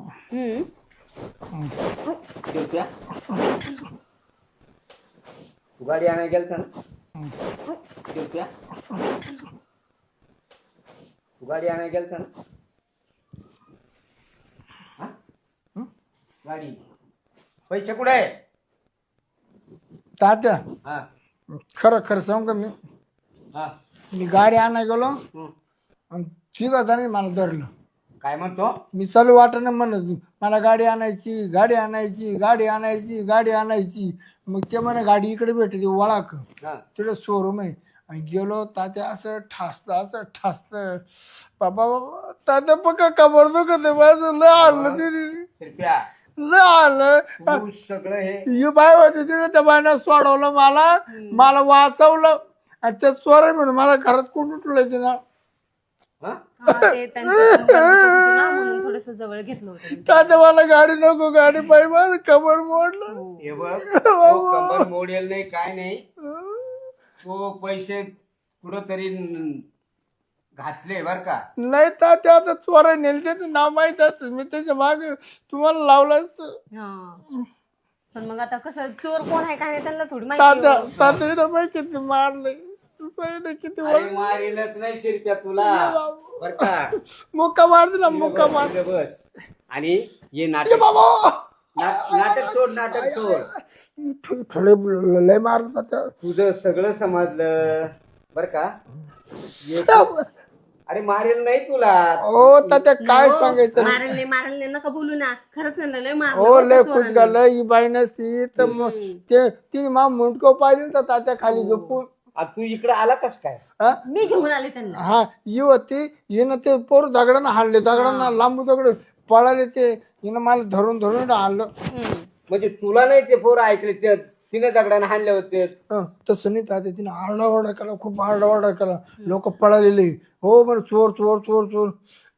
तू गाडी आणायला गेलता ना? तू गाडी आणायला गेलता ना? गाडी पैसे कुठे आहे? तात्या हा खरं खरं सांगू का, हा मी गाडी आणायला गेलो आणि ठीक आहे मला धरलं. काय म्हणतो? मी चालू वाटणं म्हणत मला गाडी आणायची, गाडी आणायची, गाडी आणायची, गाडी आणायची. मग ते म्हणा गाडी इकडे भेटते वळाक, तिकडे शोरूम आहे. आणि गेलो तात्या असं ठासत बाबा तात्या पक्का कमर दुखत माझं. लय आलं तिने, लय आलं सगळं हे यू बाय होते तिकडे. त्या बायनं सोडवलं मला वाचवलं. आणि त्या चोर म्हणून मला घरात कोण उठवलं ना. थोडस जवळ घेतलं होतं. तात्या मला गाडी नको, गाडी पाहिजे, माझं कमर मोडलं. कंबर मोडेल नाही काय नाही. तो पैसे कुठं तरी घातले बर का. नाही तात्या आता चोरा नेल त्याचं नाव माहित असतं मी त्याच्या माग तुम्हाला लावलं असतं. हा. पण मग आता कसं चोर कोण आहे काय नाही त्यांना थोडी माहिती आहे. तात्या तात्या माहिती किती मारलंय तू पाहिलं किती अरे मारीलच नाही शिरप्या तुला बर का. मुक्का मार दिला मुक्का मार. इकडे बस आणि ये नाटक बाबा नाटक सोड नाटक सोड. थोडे लय मारलं तात्या. तुझं सगळं समजलं बर का. अरे मारेल नाही तुला. हो तात्या काय सांगायचं मारले मारले नका बोलू ना. खरंच त्यांना लय मारलं हो बरं लय का खुश चोराने. झालं ही बाई नसती तर मग ते तिने मा मुंडको पाहिजे तर तात्या खाली झोपून. तू इकडे आला कस काय. हा? मी घेऊन आले त्यांना. हा ही होती हिनं ते पोर दगडानं हाणले दगडांना लांबू दगड पळाले ते हिनं मला धरून धरून आणलं. म्हणजे तुला नाही ते पोरं ऐकले ते तिने दगडाने हाणले होते. तसं नाही तात्या तिने आरडाओरडा केला खूप आरडाओरडा केला. लोक पळालेले हो बरं चोर चोर चोर चोर.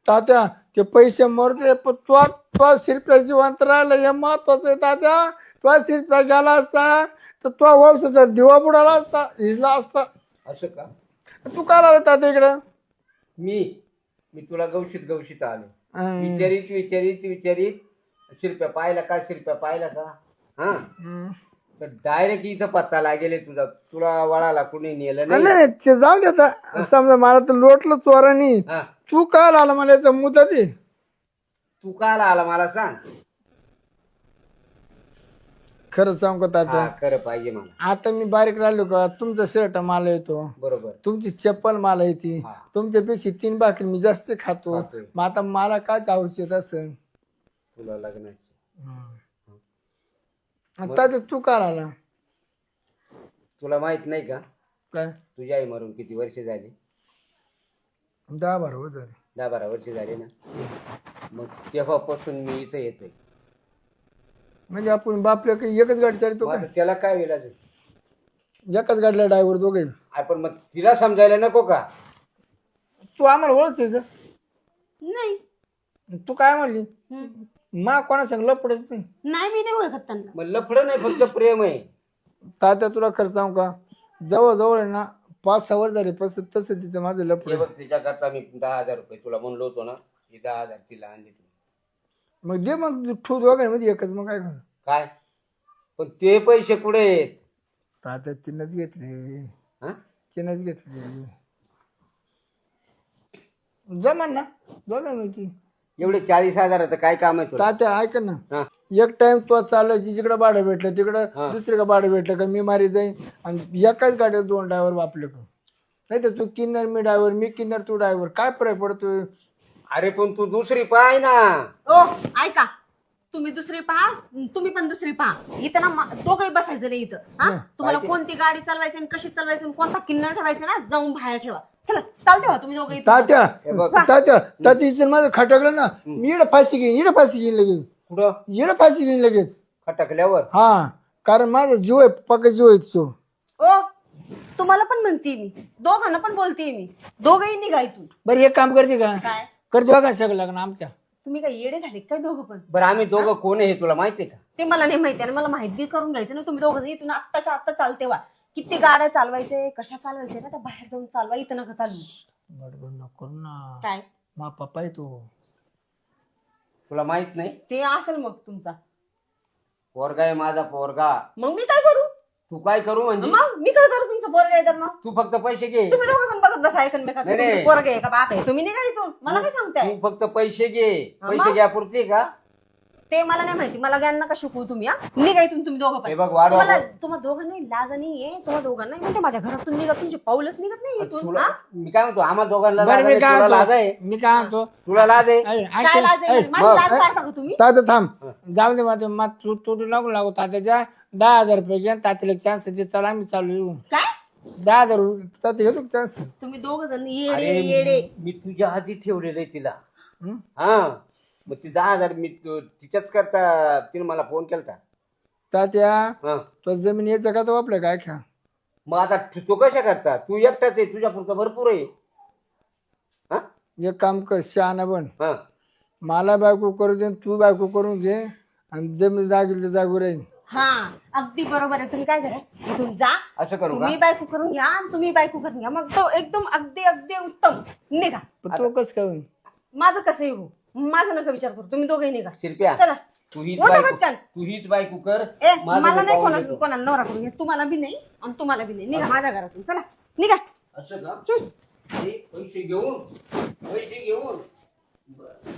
तात्या ते पैसे मरते पण तो शिरप्या जिवंत राहिला हे महत्वाचं आहे तात्या. तो शिरप्या गेला असता तर तो वंशाचा दिवा बुडाला असता हिजला असता. असं का. तू काय आला तात्या इकडं. मी तुला गवशीत आलो. विचारित शिरप्या पाहिला का शिरप्या पाहिला का. हा तर डायरेक्ट इथं पत्ता लागेल तुझा. तुला वळाला कुणी नेलं नाही नाही. नाही, ते जाऊ दे आता. समजा मला तर लोटलं चोरानी. हा तू काय आला मला याचा मुद्दा दे. तू का आला मला सांग. खरं सांग का तात्या हा खरं पाहिजे मला. आता मी बारीक राहिलो का तुमचा शर्ट मला येतो बरोबर. तुमची चप्पल मला येते हा. तुमच्यापेक्षा 3 भाकरी मी जास्त खातो. खातोय. मग आता मला काय आवश्यक असं तुला लग्नाची. तात्या तू काय आला तुला माहित नाही का काय तुझी आई मरून किती वर्ष झाली. 10-12 वर्ष झाले. 10-12 वर्ष झाली ना. मग तेव्हापासून मी इथं येतोय. म्हणजे आपण बापल्या काही एकच गाडी चालतो मग का आता त्याला काय विलाज आहे? एकाच गाडीला ड्रायव्हर दोघे. आपण मग तिला समजायला नको का. तू आम्हाला ओळखते का नाही तू काय म्हणली हम्म. मा कोणा सांग लपडच नाही. नाही मी नाही ओळखत त्यांना. मग लफडं नाही फक्त प्रेम आहे. तात्या तुला खरं सांगू का जवळ जवळ आहे ना 5-6 वर्ष झाले तसं तिचं माझं हे लपड. बघ तिच्याकरता मी 10,000 रुपये तुला म्हणलो होतो ना. हे 10,000 तिला आणले तुम्ही. मग दे मग ठू दोघांमध्ये एकच मग काय कर. काय पण ते पैसे कुठे आहेत. तात्या तिनंच घेतले हा? तिनंच घेतले जमान ना दोघांमध्ये. एवढे 40,000 काय काम आहे तुला. तात्या ऐक ना हा. एक टाइम तो चालला जिकडे भाडं भेटलं तिकडं हा. दुसरीकडे भाडं भेटलं का मी मारी जाईन आणि एकाच गाडीवर 2 ड्रायव्हर वापले का नाही तर तू किन्नर मी ड्रायव्हर मी किन्नर तू ड्रायव्हर काय फरक पडतोय. अरे पण तू दुसरी पाय ना. ओ ऐका तुम्ही दुसरी पहा तुम्ही पण दुसरी पहा. इथं ना दोघंही बसायचं नाही इथं. हा तुम्हाला कोणती गाडी चालवायची आणि कशी चालवायची आणि कोणता किन्नर ठेवायचा ना जाऊन बाहेर ठेवा. चला चाल ठेवा तुम्ही दोघं इथं. तात्या हे बघ. तात्या इथून माझं खटकलं ना मी इकडे फाशी घेईन लगेच कुठं इकडे फाशी घेईन लगेच. खटकल्यावर. हा कारण माझा जीव आहे पक्का जीव आहे तो. ओ तुम्हाला पण म्हणते मी दोघांना पण बोलते मी. दोघंही निघा इथून. बरं एक काम करते का काय करतो का सगळं लग्न आमच्या. तुम्ही काय येडे झाले काय दोघं पण. बरं आम्ही दोघं कोण आहे हे तुला माहितीये का. ते मला नाही माहिती आणि मला माहित बी करून घ्यायचं ना. तुम्ही दोघं इथून आत्ताच्या आत्ता चालते वा. किती गाड्या चालवायचे कशा चालवायचे ना त्या बाहेर जाऊन चालवा. इथं नका चालू. बडबड नको ना काय मा पप्पा आहे तो. तुला माहित नाही. ते असेल मग तुमचा. पोरगा आहे माझा पोरगा. मग मी काय करू. तू काय करू म्हणजे. मग मी काय करू तुमचं पोरग आहे तर मग. तू फक्त पैसे घे. तुम्ही दोघं जण बघत बसा एकमेकाचं. नाही, नाही. तुमचं पोरग आहे का बाप आहे. तुम्ही निघा इथून मला काय सांगताय. तू फक्त पैसे घे. हा, पैसे मग? घ्या पुरते का. ते मला नाही माहिती. मला ज्ञान नका शिकवू तुम्ही. हा निघा इथून तुम्ही दोघं पण. हे बघ वाढवा. तुम्हाला दोघांनाही लाज नाहीये. तुम्हा दोघांना म्हणजे माझ्या घरातून निघा. तुमची पाऊलच निघत नाही इथून. तुला हा? मी काय म्हणतो आम्हा दोघांना बरं लाज मी आहे, काय तुला लाज म्हणतो आहे. मी काय म्हणतो तुला लाज आहे. काय लाज आहे. माझी मग. लाज काढता का तुम्ही. तात्या थांब जाऊ दे माझं मग तू नको लागू तात्याच्या 10,000 रुपये घ्या तात्याला चान्स दे चला आम्ही चालू येऊ. काय 10,000 तात्या घेतो चान्स. तुम्ही दोघ जण येडे अरे येडे. मी तुझ्या आधी ठेवलेलं आहे तिला. हा मग ती 10,000 मी तिच्याच करता तिने मला फोन केलता. तात्या हा तो जमीन यायचं का तो आपलं काय खा. मग आता तू कशा करता. तू एकटाच आहे तुझ्या पुरतं भरपूर आहे. हा एक काम कर शहाणा बन हा मला बायको करू दे तू बायको करून घे आणि जमीन जागेल तर जागू राहील. हा अगदी बरोबर आहे. तुम्ही काय करा, इथून जा, असं करू का? तुम्ही बायको करून घ्या आणि तुम्ही बायको करून घ्या, मग तो एकदम अगदी अगदी उत्तम. निघा. पण तो कसं काय होईल? माझं कसं येऊ, माझं नका विचार करू, तुम्ही दोघे निघा. शिरप्या चला तू हीच उठा बायको पटकन. तू हीच बायको कर. ए माझं मला मी नाही पाहून कोणाला घेतो. कोणाला नवरा करून घ्या, तुम्हाला बी नाही आणि तुम्हाला बी नाही. निघा माझ्या घरातून, चला निघा. असं का? हे पैसे घेऊन बरं.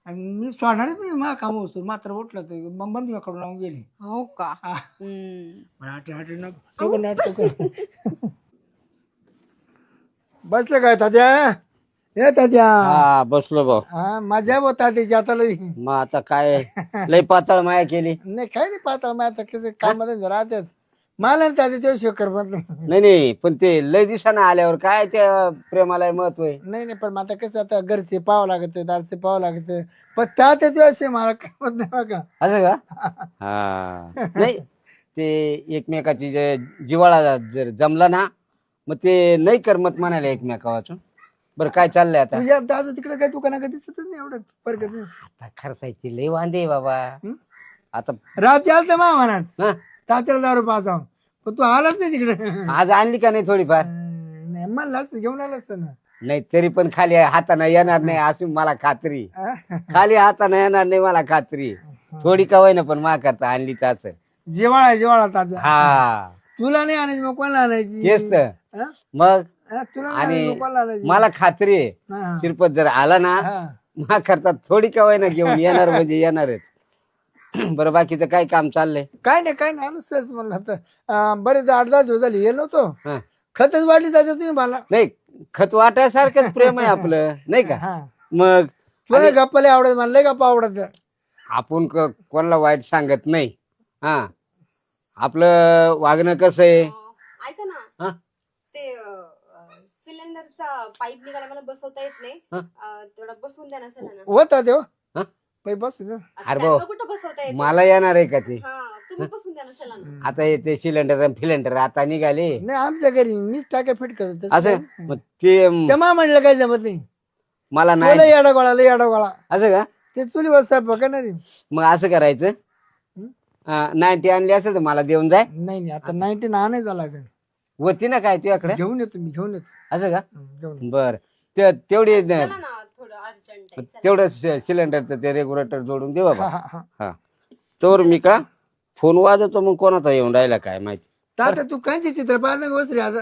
आणि मी सोडणारच नाही मा काम असतो मात्र उठलं तर मग बंधूकडून लावून गेली. हो का? नको नाटक बसलं काय तात्या? ये तात्या. हा बसलो भाऊ. हा मजा होता त्याची आता लई. मग आता काय लय पातळ माया केली. नाही काही नाही पाहता मग आता कसं कामामध्ये राहतात मला त्याच्या ते शेकर बंद नाही पण ते लय दिवसानं आल्यावर काय त्या प्रेमाला महत्व आहे. नाही पण आता कसं आता घरचे पाहावं लागत दारचे पाहावं लागत पण त्याच वेळेस मला काय होत नाही बघा. असं का? हा नाही ते एकमेकाची जिवाळा जर जमला ना मग ते नाही करमत म्हणाले एकमेका वाचून. बरं काय चाललंय आता? तुझ्या दादा तिकडे काय दुकाना का दिसतच नाही एवढं फरक नाही. आता खर्चायची लय वांदे बाबा. आता रात्री आलता मा म्हणात हं? तात्याला दारू पाहता पण तू आलाच नाही तिकडे. आज आणली का नाही थोडीफार? नाही म्हणलं असतं घेऊन आलं असतं ना. नाही तरी पण खाली हाताने येणार नाही अशी मला खात्री. खाली हाताने येणार नाही मला खात्री. थोडी का होईना पण मा करता आणली असं. जेवाळा तात्या. हा तुला नाही आणायची मग कोणाला आणायची? तेच तर. हा? मग तुला नाही आणि आणायची मग कोणाला आणायची? मला खात्री आहे हा. शिरपत जर आला ना हा. मा करता थोडी का होईना घेऊन येणार म्हणजे येणारच. बरं बाकीचं काय काम चाललंय? काय नाही आलो सहज म्हणलं तर बरेच 8-10 दिवस झाले येलो होतो. हं. खतच वाटली जाते तुम्ही मला. नाही खत वाटायसारखंच प्रेम आहे आपलं नाही का? हा. मग तुला गप्पा लय आवडत मला लय गप्पा आवडत. आपण कोणाला वाईट सांगत नाही. हा आपलं वागणं कसं आहे? ऐका ना, हा? ते सिलेंडरचा पाईप निघाला, मला बसवता येत नाही. हा? तेवढा बसवून द्या ना सर ना. होता देव हा? पै बसू दे. अरे भाऊ, कुठं बसवता येत? मला येणार आहे का ते? हा तुम्ही बसून द्या ना, चला ना. आता ते सिलेंडर फिलेंडर आता निघाले नाही आमच्या घरी मीच टाक्या फिट करत असं. मग ते तेव्हा म्हणलं काही जमत नाही. मला लय नाही येडा गोळा असं का? ते चुलीवर स्वयंपाक करणार आहे. मग असं करायचं. 90 आणली असेल तर मला देऊन जाय. नाही आता 19 आणायचं लागेल. होती ना काय तुझ्याकडे? घेऊन येतो मी घेऊन येतो. असं का? घेऊन येतो. बर तेवढी चला ना, थोडं अर्जंट आहे. तेवढं सिलेंडरचं ते रेग्युलेटर जोडून दे बाबा. हा, हा, हा. हा तर मी का फोन वाजवतो मग कोणाचा येऊन राहिला काय माहिती. तात्या तू कांचे चित्र पाहत बस रे आता.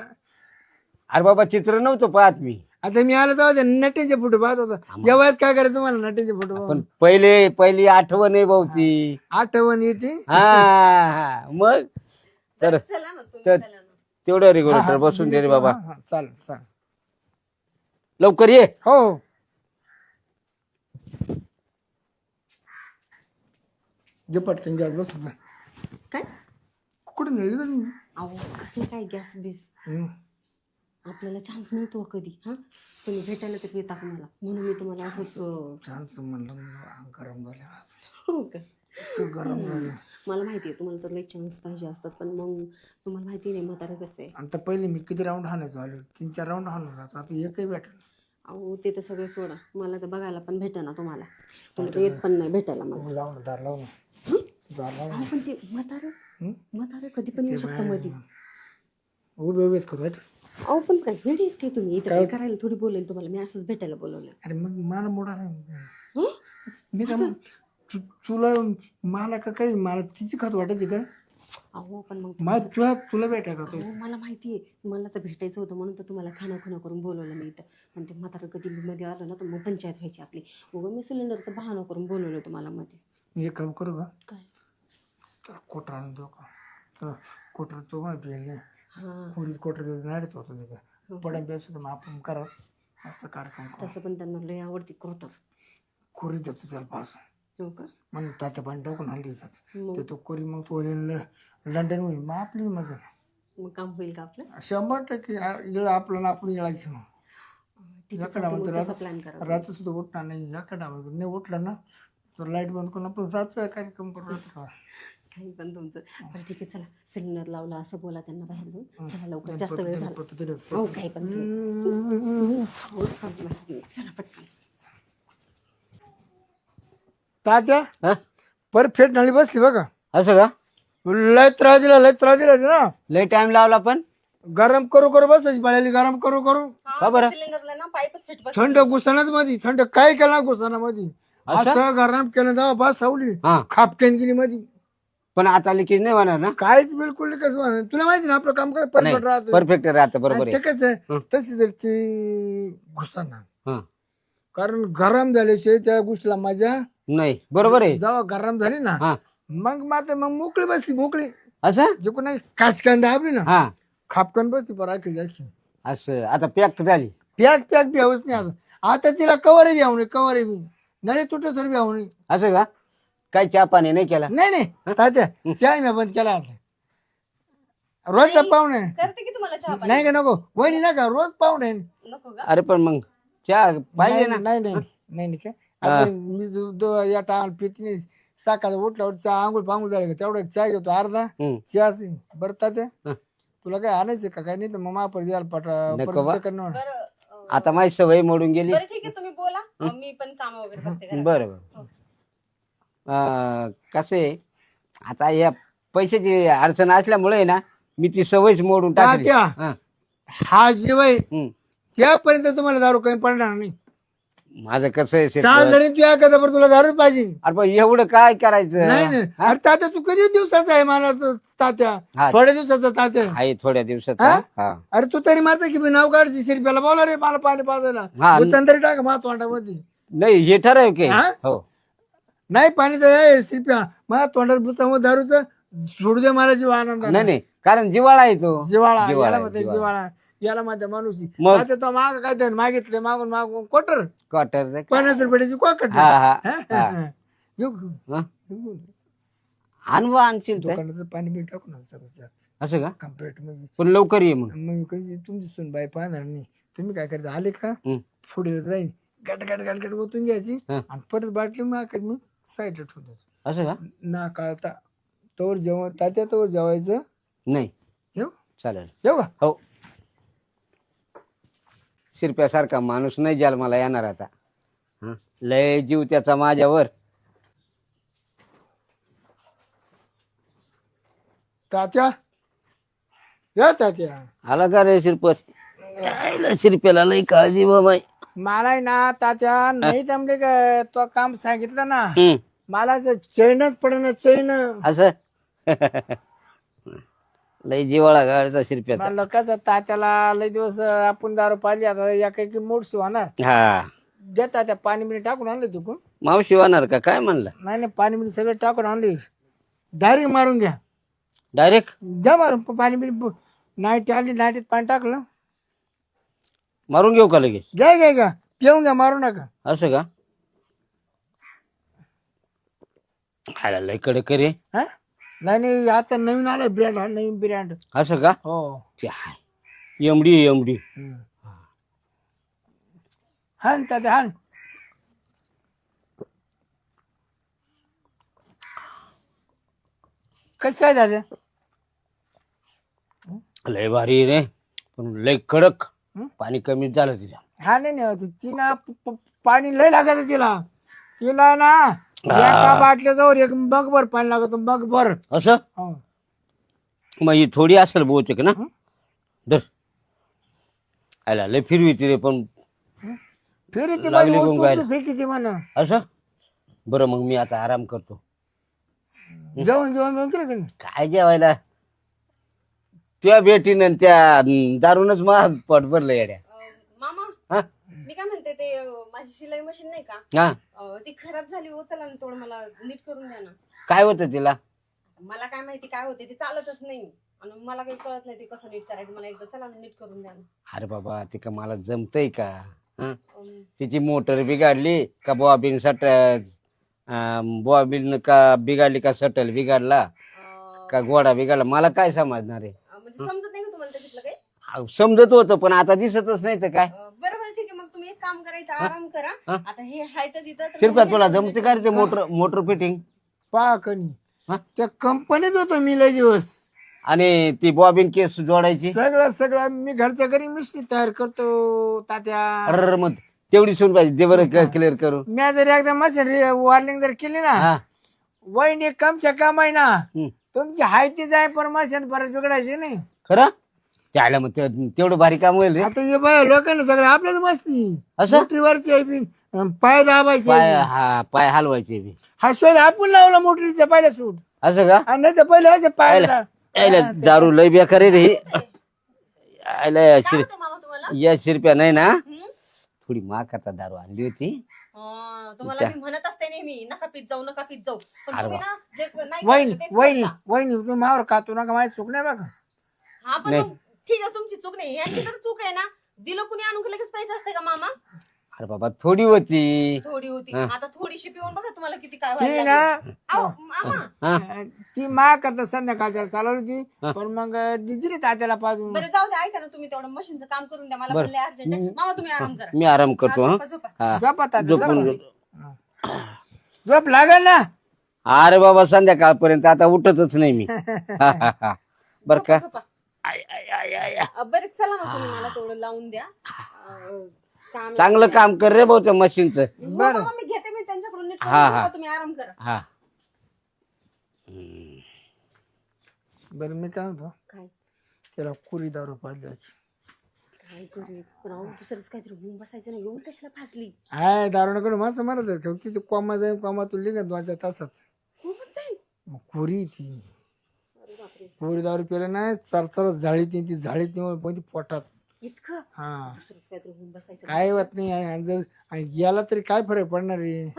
अरे बाबा चित्र नव्हतं पाहत मी. आता मी आलो तेव्हा नटेचे फोटो पाहत होता. या वयात काय करायचं तुम्हाला नटेचे फोटो पण पहिली आठवण आहे भाऊ ती. आठवण येते. हा मग तर चला ना तुम्ही, तर चला ना. तेवढं रेग्युलेटर बसून दे रे बाबा. चालेल लवकर ये. हो जे पटकन गॅस बसू दे. काय कुठे नेली का तुम्ही? अहो कसलं काय गॅस बीस, आपल्याला चान्स मिळतो कधी. हा तुम्ही भेटायला तर येता का मला, म्हणून मी तुम्हाला असंच चान्स म्हणलं गरम झालं. हो का? गरम झालं. मला माहिती आहे तुम्हाला तर लई चान्स पाहिजे असतात, पण मग तुम्हाला माहिती नाही म्हातारा कसं आहे. आता पहिले मी किती राऊंड हाणायचो आलो 3-4 राऊंड हाणून जातो आता एकही भेटलं. अहो ते तर सगळं सोडा, मला तर बघायला पण भेटा ना तुम्हाला. तुम्ही तर येत पण नाही भेटायला मला. लावून दार लावून अहो पण ते म्हातारे कधी पण येऊ शकतं मध्ये. उभेच करू राईट. अहो पण काय वेळ येते तुम्ही इथं काय करायला थोडी बोलेल तुम्हाला, मी असंच भेटायला बोलवलं. अरे मग मला मोडा हं? मी काय तुला मला का काही मला तिची खात वाटायची का? अहो पण मग तुला भेटाय का? अहो मला माहिती आहे, मला तर भेटायचं होतं म्हणून तर तुम्हाला खाना करून बोलवलं मी इथं. पण ते म्हातारं कधी मध्ये आलं ना तर मग पंचायत व्हायची आपली. मग मी सिलेंडरचं बहाणं करून बोलवलं तुम्हाला मध्ये. मी एक काम करू का? काय? तर कोटर आणून देऊ का? तर कोटर तो मला पिल नाही. हां पोलीस कोटर देतो नाही होतो त्याचा पडन बेस होतं मग आपण करा मस्त कार्यक्रम करू. तसं पण त्यांना लय आवडती क्रोटर. कोरी देतो त्याला पास हो का? मग त्याच्या पाणी टाकून हल्ली मग ते तो कोरी मग तो लंडन होईल मग आपली मजा. मग काम होईल का आपलं? 100% आपल्याला आपण येळायचं मग. ठीक आहे, याकडा चालतंय, मग म्हणतो तसं प्लॅन करा. रात्री सुद्धा उठणार नाही. याकडा म्हणतो नाही उठलं ना तर लाईट बंद करून आपण रातचा कार्यक्रम करू. काही पण तुमचं. बरं ठीक आहे, चला सिलेंडर लावला असं बोला त्यांना बाहेर जाऊन. चला लवकर, जास्त वेळ झाला. हो काही पण हो, चला पटकन. तात्या हा? परफेक्ट नळी बसली बघा. असं का? लय त्रास दिला ना. लय टाइम लावला पण. गरम करू बसायची पळाली, गरम करू का बरं? सिलेंडरला ना पाईपच फिट बसला. थंड घुसणाच मध्ये, थंड काय केला घुसणा मध्ये, असं? असं गरम केलं तेव्हा बस सावली हा, खापक्यान गेली मध्ये. पण आता लिकेज नाही होणार ना? काहीच बिलकुल कसं होणार? तुला माहिती ना आपलं काम काय परफेक्ट राहतं. परफेक्ट राहतं, बरोबर आणि ते आहे. कसं हं. तशी जर ती घुसना, हा. कारण गरम झाल्याशिवाय त्या गोष्टीला मजा नाही, बरोबर आहे. जेव्हा गरम झाली ना, हा. मग मोकळी बसली, मोकळी असं? जे कोणी काचकान दाबली ना, हा, खापकन बसली पराठी जायची. असं आता पॅक झाली. पॅक बी हवंच नाही आता तिला कवर बी हवं नाही, कवर बी नळे तुटत तर बी हवं नाही. असं का? काय चहा पाणी नाही केला? नाही तात्या चहा मी बंद केला आता. रोजचा पाहुणे करते की तुम्हाला चहा पाणी? नाही का नको वहिनी नका रोज पाहुणे. नको का? अरे पण मग चहा पाहिजे ना. नाही काय आता मी या टाळाला पित नाही. सकाळी उठला चहा आंघोळ पांघोळ झाली का तेवढा चहा घेतो अर्धा हम्म. चहा बरं तात्या हं. तुला काय आणायचं का काय नाही तर मग महापर द्यायला नको बा. करणं. बरं आता माझी सवय मोडून गेली. बरं ठीक आहे, तुम्ही बोला. मी पण काम वगैरे बघते घरात. बरं. कसे आता या पैशाची अडचण असल्यामुळे ना मी ती सवयच मोडून टाकली. तात्या हा. हा जीवाय हम्म. त्यापर्यंत तुम्हाला दारू काही पडणार नाही. माझं कसं आहे साल शिरपत? जरी तुझ्या कदा तुला दारू पाहिजे. अरे पण एवढं काय करायचं? नाही अरे तात्या तू कधी दिवसाचा आहे मला तात्या हा. थोड्या दिवसाचा तात्या. आहे थोड्या दिवसात. हा? हा. अरे तू तरी मारता की मी नाव काढशी शिरप्याला बोला रे मला पाणी पाजायला हा. तरी टाक मा तोंडामध्ये. नाही हे ठरव की. हा? हो. नाही पाणी तर शिरप्या मला तोंडात बुचामत दारूच सोडू दे मला जीव आनंद नाही कारण जिवाळा आहे तो. जिवाळा जिव्हाळा याला आहे, म्हणते जिव्हाळा. जिवाळा याला म्हणते माणूस. मग? आता तो माग काय ते मागितले मागून क्वार्टर क्वार्टर 50 रुपयाची क्वार्टर. हा हा हा. घेऊ हा? आणवा आणशील तर. दुकानाचं पाणी बिल टाकू ना सगळं असं का? कम्प्लीट मध्ये. पण लवकर ये मग. मग कधी तुमची सुनबाई पाहणार नाही. तुम्ही काय करायचं आले का हम्म. पुढे जाईल गट ओतून घ्यायची हा. आणि परत बाटली मग मी साईडला ठेवतो. असं का? ना काळता तोवर जेवण तात्या तोवर जेवायचं. नाही येऊ चालेल. येऊ का? हो. शिरप्यासारखा माणूस नाही जन्माला येणार आता. हं? लय जीव त्याचा माझ्यावर. तात्या या तात्या आला का रे शिरपत? यायला शिरप्याला लय काळजी बाबा. मला ना तात्या नाही जमले का तो काम सांगितलं ना हं. मला चैनच पडणं चैन. असं लय जिवाळा गाडचा शिरप्याचा. मला कसं तात्याला लय दिवस आपण दारू पाहिली आता या काही मोडशी होणार. हा. जे तात्या पाणी बिणी टाकून आणले तू. मावशी होणार का काय म्हणलं? नाही पाणी बिणी सगळं टाकून आणले. डायरेक्ट मारून घ्या. डायरेक्ट द्या मारून पाणी बिणी. नाईट आली नाईटीत पाणी टाकलं मारून घेऊ का लगेच? घ्या पिऊन घ्या मारू नका. असं का? खायला लय कडक रे. हा नाही आता नवीन आलं ब्रँड हा नवीन ब्रँड. असं का? हो ते हाय एमडी. हा ना तात्या हा. कसं काय झालं? लय भारी रे पण लय कडक. हं? पाणी कमीच झालं तिला. हा नाही तिला पाणी लय लागायचं तिला ना एका बाटल्याजवळ एक मगभर पाणी लागत मगभर. असं हो. मग ही थोडी असेल बहुतेक ना. हं? धर. आयला लय फिरवी रे पण. फिरी ती लागली गुंगायला. फेकीची म्हणा. असं बरं मग मी आता आराम करतो. जेवण केलं का नाही? काय जेवायला त्या बेटीनं त्या दारूनच माझं पोट भरलं येड्या. मामा हा? मी काय म्हणते ते माझी शिलाई मशीन नाही का हा ती खराब झाली हो. चला ना थोडं मला नीट करून द्या ना. काय होतं तिला? मला काय माहिती काय होते ते चालतच नाही आणि मला काही कळत नाही ते कसं नीट करायचं. मला एकदा चला ना नीट करून द्या ना. अरे बाबा ते का मला जमतय का? हं? अं, तिची मोटर बिघडली का बॉबिन बॉबिन का बिघडली का सटल बिघडला अं, का घोडा बिघडला मला काय समजणार आहे? म्हणजे समजत नाही का तुम्हाला त्याच्यातलं काही? समजत होतं पण आता दिसतच नाही तर काय. बरोबर ठीक आहे मग तुम्ही एक काम करायचं आराम करा. हा? आता हे हाय तर इथं तर शिरप्या मग तुला ह्याच्यामध्ये जमते का रे ते मोटर फिटिंग? पहा कनी हा? त्या कंपनीत होतो मी लय दिवस. आणि ती बॉबिन केस जोडायची? सगळं मी घरच्या घरी मिस्त्री तयार करतो तात्या. अरे मग तेवढी सून पाहिजे ते बरं क्लिअर करू. मी जर एकदा मशीन वॉर्निंग जर केली ना हा वहिनी कमच्या कम आहे ना हम्म. तुमची हायची जाय पण मशीन परत बिघडायची नाही. खरं त्याला मग तेवढं भारी काम होईल रे. आता हे बाय लोकांना सगळं आपल्याच मस्ती असं? मोटरीवरची आहे बी, पाय दाबायचे पाय हलवायचे बी. हा शोध आपण लावला मोटरीचा पहिला सूट असं का? नाही तर पहिले असे पाय यायला दारू लय बेकार आहे रे. यायला मामा तुम्हाला या शिरप्या नाही ना थोडी मा करता दारू आणली होती. तुम्हाला मी म्हणत असते नेहमी नका पीत जाऊ नका पीत जाऊ पण तुम्ही ना जे नाही वहिनी करत तेच वहिनी करता. वहिनी तुम्ही मावर खातो नका माझी चूक नाही बघा. हा पण नाही. मग ठीक आहे तुमची चूक नाही यांची तर चूक आहे ना दिलं कुणी आणून लगेच पाहिजे असते का मामा अरे बाबा थोडी होती. थोडी होती हा. आता थोडीशी पिऊन बघा तुम्हाला किती काय ती व्हायला ना लागलं. अहो, मामा हा ती मा करता संध्याकाळच्या चालवली होती पण मग दिली रे तात्याला पाजून. बरं जाऊ द्या ऐका ना तुम्ही तेवढं मशीनचं काम करून द्या मला बरं. म्हणले अर्जंट आहे. मामा तुम्ही आराम करा मी आराम करतो. झोपा, झोपा. हा झोपा तात्या, झोपून झोपा. घेतो. झोप लागल ना. अरे बाबा संध्याकाळपर्यंत आता उठतच नाही मी. बर का? झोपा. I, I, I, I, I. बरं चला ना तुम्ही मला तेवढं लावून द्या काम चांगलं काम कर रे भाऊ त्या मशीनचं. हो, मामा, मी घेते मी त्यांच्याकडून नीट करून हा, झोपा, हा. तुम्ही आराम करा हा बरं मी काय म्हणतो काय त्याला कुरी दारू पाजायची. काय करू पण अहो, दुसरंच काहीतरी होऊन बसायचं नाही एवढी कशाला फासली हाय दारू नको माणसं मारत आहे तिथे कोमा जाईल कोमा तू लिंगत 2-4 तासात खूपच जाईल मग कुरी ती अरे बापरे कुरी दारू पिलं नाही चरचरत झाळीत नाही ती झाळीत नाही पण ती पोटात. इतकं हा दुसरंच काहीतरी होऊन बसायचं काय होत नाही आणि याला तरी काय फरक पडणार आहे.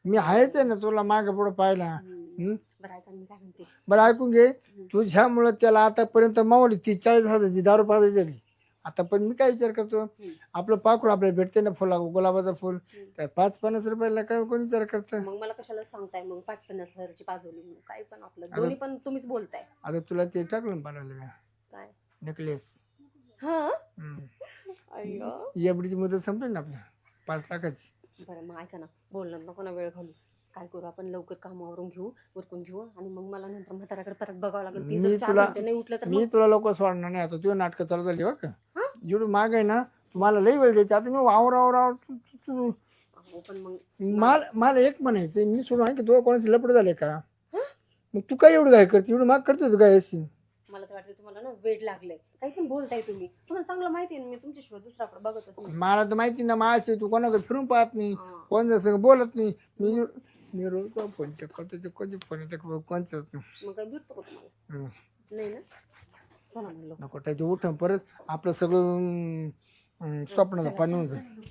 मी आहेच आहे ना तुला मागे पुढे पाहिला. बरं ऐका मी काय म्हणते बरं ऐकून घे तुझ्यामुळं त्याला आतापर्यंत मावली 30-40 दारू पाजायची झाली. आता पण मी काय विचार करतो आपलं पाखरू आपल्याला भेटते ना फुला गुलाबाचं फुल त्या 5-50 रुपयाला काय कोणी विचार करतं. मग मला कशाला सांगताय मग 5-50 हजाराची पाजवली म्हणून काय पण आपलं दोन्ही पण तुम्हीच बोलताय आता तुला ते टाकलं बनवलं काय नेकलेस हा अय्यो. एवढीची मुदत संपली ना आपल्या 5 लाखाची. बरं मग ऐका ना बोलणं नको ना वेळ घालू काय करू आपण लवकर कामावरून घेऊ उरकून घेऊ आणि मग मला नंतर म्हाताऱ्याकडे परत बघावं लागेल ती जर 4 घंटे नाही उठलं तर मी तुला लवकर सोडणार नाही. आता तुझं नाटकं चालू झाली बघ जेवढी माग आहे ना तुम्हाला लई वेळ द्यायची. आता मी वावर अहो, पण मग मला एक म्हणायचं मी सोडून आहे की तुला कोणाचे लपड झाले का मग तू काय एवढं काय करते एवढं माग करतेस काय अशी. मला तर वाटतं तुम्हाला ना वेळ लागलंय काही पण बोलताय तुम्ही तुम्हाला चांगलं माहिती आहे ना मी तुमच्याशिवाय दुसऱ्याकडे बघतच नाही मला तर माहिती ना माझी तू कोणाकडे फिरून पाहत नाही कोणाच्या संग बोलत नाही. मी रोज फोन चेक करतो ते कोणते फोन येते कोणचंच नाही. मग काय भेटतो का तुम्हाला नाही ना चला म्हणलो नको त्याचे उठून परत आपलं सगळं स्वप्नाचं पाणी होऊन जाईल.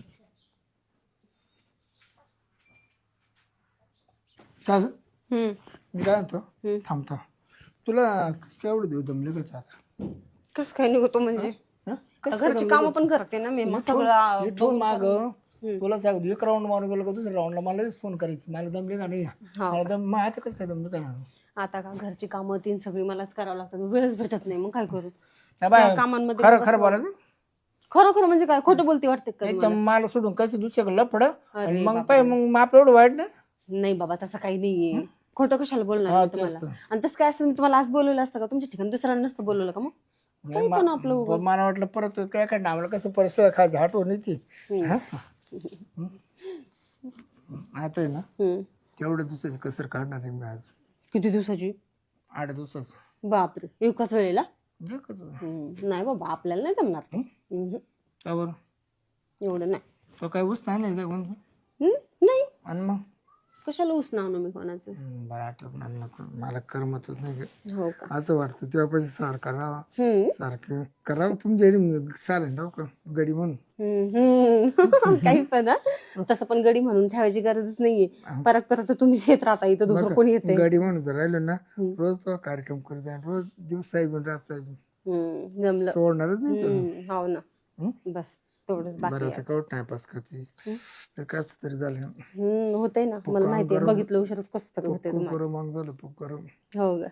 का ग? मी काय म्हणतो थांबतो तुला केवढं देऊ दमले का आता कसं काय निघतो म्हणजे हं? घरची कामं पण करते ना मी मग सगळं इथून माग तुला सांगतो 1 राऊंड मारून गेलो का दुसऱ्या राऊंडला मला फोन करायची मला दमले का नाही मला दम मग आता कसं काय दमले का नाही. आता का घरची कामं तीन सगळी मलाच करावं लागतात वेळच भेटत नाही मग काय करू त्या बाय, त्या कामांमध्ये खरं खरं बोला खरं खरं म्हणजे काय खोटं बोलते वाटते का तर मला सोडून कसं दुसऱ्याकडे लफड आणि मग पाय मग आपलं एवढं वाईट ना. नाही बाबा तसं काही नाहीये खोटं कशाला बोलणार मी तुम्हाला आणि तसं काय असतं मी तुम्हाला आज बोलवलं असतं का तुमच्या ठिकाणी दुसऱ्याला नसतं बोलवलं का मग काही पण आपलं उगाच. मला वाटलं परत काय काय आम्हाला कसं परत खायचं हटवून येते आता आहे ना तेवढ्या दिवसाची कसर काढणार आहे मी आज किती दिवसाची 8 दिवसाचं बापरे एकाच वेळेला जे का तुझं. नाही बाबा आपल्याला नाही जमणार का बरं एवढं नाही तो काय ऊस नाही का कोणतं नाही आणि मग कशाला उसना आणू मी कोणाचं बरं आठवणार नको मला करमतच नाही ग. हो का असं वाटतं तेव्हापाशी सार करावा सारखं करावं तुमच्या चालेल राव का गडी म्हणून काही पण तसं पण गडी म्हणून ठेवायची गरजच नाहीये परत परत तुम्हीच येत राहता इथं दुसरं कोणी येते गडी म्हणून जर राहिलो ना रोज तो कार्यक्रम करत जाईल रोज दिवस साहेब रात साहेब जमलं सोडणारच नाही तुला. हो ना बस तेवढंच बाकी बरं आता कवट टाइमपास करते काच तरी झालं होतंय ना मला माहितीये बघितलं उशीरच कसं तरी होते तुम्हाला पुकरो मग झालं पुकरो हो का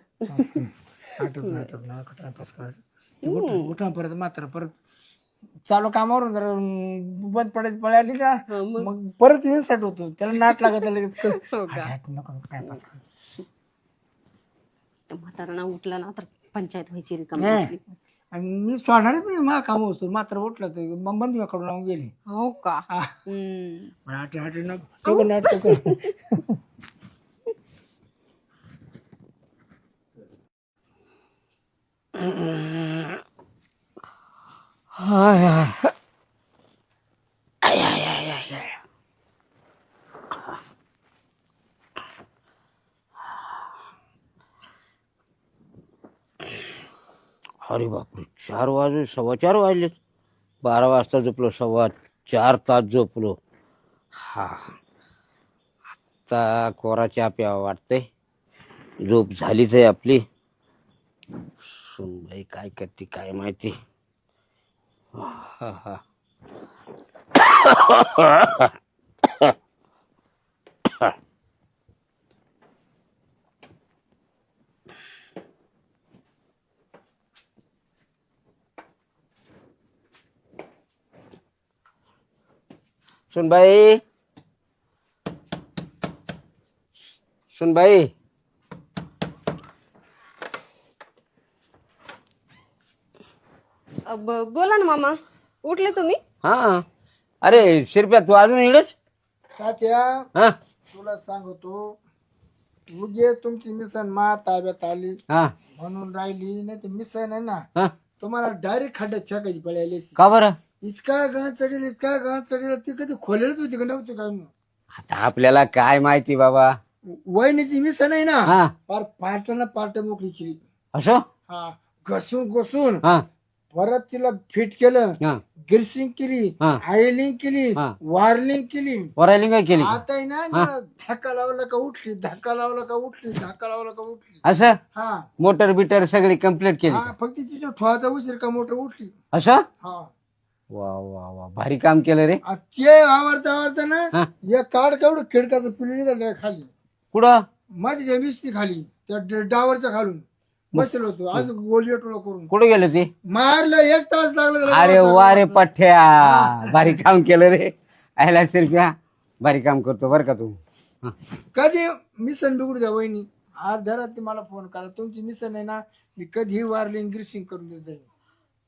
आठवत टाइमपास करायचं उठा परत मात्र परत चालू कामावरून जर बंद पडायची पळाली का मग परत विसट होतो त्याला नाट लागत लगेच नको टाइमपास कर म्हातारा उठला ना तर पंचायत व्हायची रिकामी आणि मी सोडणारच नाही मा काम असतो मात्र उठलं तर मग बंधूकडून लावून गेली. हो का? हा. हम्म. मला आठ नको नाटक कर. अरे बापरे, 4 वाजलेत. 12 वाजता झोपलो, 4.25 तास झोपलो. हा, आता कोरा चहा प्यावा वाटतंय. झोप झालीच आहे आपली. सुनबाई काय करते काय माहिती. हा हा. सुनबाई, सुनबाई, बोला ना मामा, उठले तुम्ही? हा. अरे शिरप्या, तू अजून इकडेच? तात्या हा तुला सांगतो, उगे तुमची मिसन मा ताब्यात आली हा म्हणून राहिली, नाही तर मिसन आहे ना हा. तुम्हाला डायरेक्ट खड्ड्यात फेकायची पळायली. का बरं? इतका गाज चढेल ती कधी खोलेलच होती का नव्हती का? आता आपल्याला काय माहिती बाबा. वहिनीची मिसन आहे ना, हा. फार पार्टनं पार्ट मोकळी केली. असं? हा, घसून हा परत तिला फिट केलं, हा. गिरसिंग केली, हा. आयलिंग केली, हा. वार्लिंग केली. वरायलिंग काय केली? आता आहे ना तिला धक्का लावला का उठली, धक्का लावला का उठली, धक्का लावला का उठली. असं हा मोटर बिटर सगळी कम्प्लीट केली? हा, फक्त तिच्या ठोवाचा उशीर का मोटर उठली. असं? हा, वा वा वा, भारी काम केलं रे. आ ते आवडता ना हा. एक काढ केवढं खिडकाचं पिल्लू निघालं खाली, कुठं? मध्ये त्या मिस्ती खाली त्या डावरच्या खालून बसलो होतो. आज गोली टोळा करून कुठं गेलं ते? मारलं, 1 तास लागला. अरे वा रे पठ्या, भारी काम केलं रे. आयला शिरप्या, भारी काम करतो बर का तू. हा. कधी मिसन बिघडू द्या वहिनी, अर्ध्या रात्री मला फोन करा. तुमची मिसन आहे ना, मी कधीही वार्लिंग ग्रीसिंग करून देत जाईल.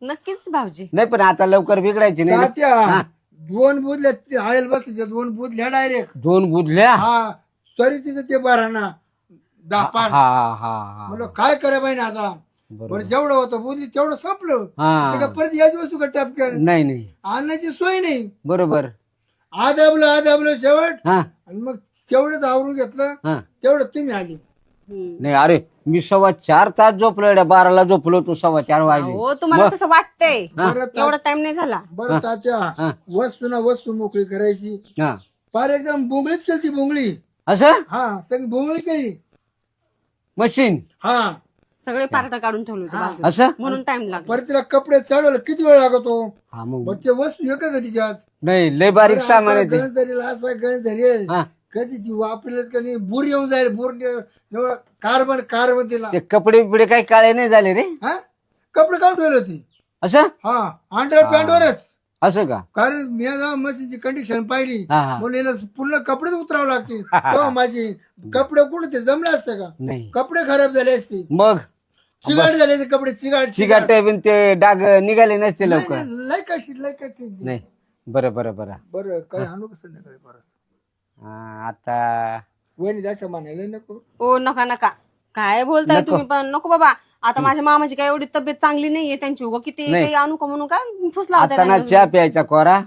नक्कीच भाऊजी. नाही पण आता लवकर बिघडायची नाही ना. तात्या 2 बुधल्या आयल बसल्या, 2 बुधल्या डायरेक्ट. 2 बुधल्या? हा, तरी तिथं ते बराना हा 10-5. हा हा. म्हणलं काय करा पाहिजे आता. बरोबर. बरं जेवढं होतं बुधली तेवढं संपलं. ते का हा. परत याची वस्तू का टपक्यान नाही नाही, आणण्याची सोय नाही. बरोबर. आदाबलं शेवट. हा आणि मग तेवढंच आवरून घेतलं, हा. तेवढं तुम्ही आली. नाही अरे, मी 4.25 तास झोपलो. 12ला झोपलो, तू 4.25 वाजले. हो, तुम्हाला तसं वाटतंय? बरं एवढा टाइम नाही झाला. बरं तात्या, वस्तू मोकळी करायची. हा. फार एकदम बोंगळीच केली ती बोंगळी. असं? हा, सगळी बोंगळी केली. मशीन? हा, सगळे पार्ट काढून ठेवले होते बाजूला. असं? म्हणून टाइम लागला. परत तिला कपडे चढवलं, किती वेळ लागतो. हा मग. मग ते वस्तू एक का तिच्यात नाही, लय बारीक सामान आहे ते. गणस धरेल, असा गणस धरेल. हा. कधी ती वापरलेच का नाही, बुर येऊन जाईल. बुर कार्बन तिला. ते कपडे बिपडे काही काळे नाही झाले रे? हा, कपडे काढून ठेवले होती. असं? हा, अंडर पॅन्टवरच. असं का? कारण मी जेव्हा मशीनची कंडिशन पाहिली, हा हा. म्हणून याला पूर्ण कपडेच उतरावं लागते. तेव्हा माझी कपडे कुठे ते जमले असते का? नाही. कपडे खराब झाले असते, मग चिगाट झाले असते कपडे. चिगाट चिकाट बिन ते डाग निघाले नसते लवकर. लय कशी नाही. बरं बरं बरं. बरं, काही आणू कसं नाही बरं. आता वहिनी दाखवा म्हणायला नको. ओ नका नका, काय बोलताय तुम्ही पण. नको बाबा, आता माझ्या मामाची काय एवढी तब्येत चांगली नाहीये त्यांची. उगा किती काही आणू का म्हणून काय फुसला होता आता ना त्यांना. चहा प्यायचा कोरा.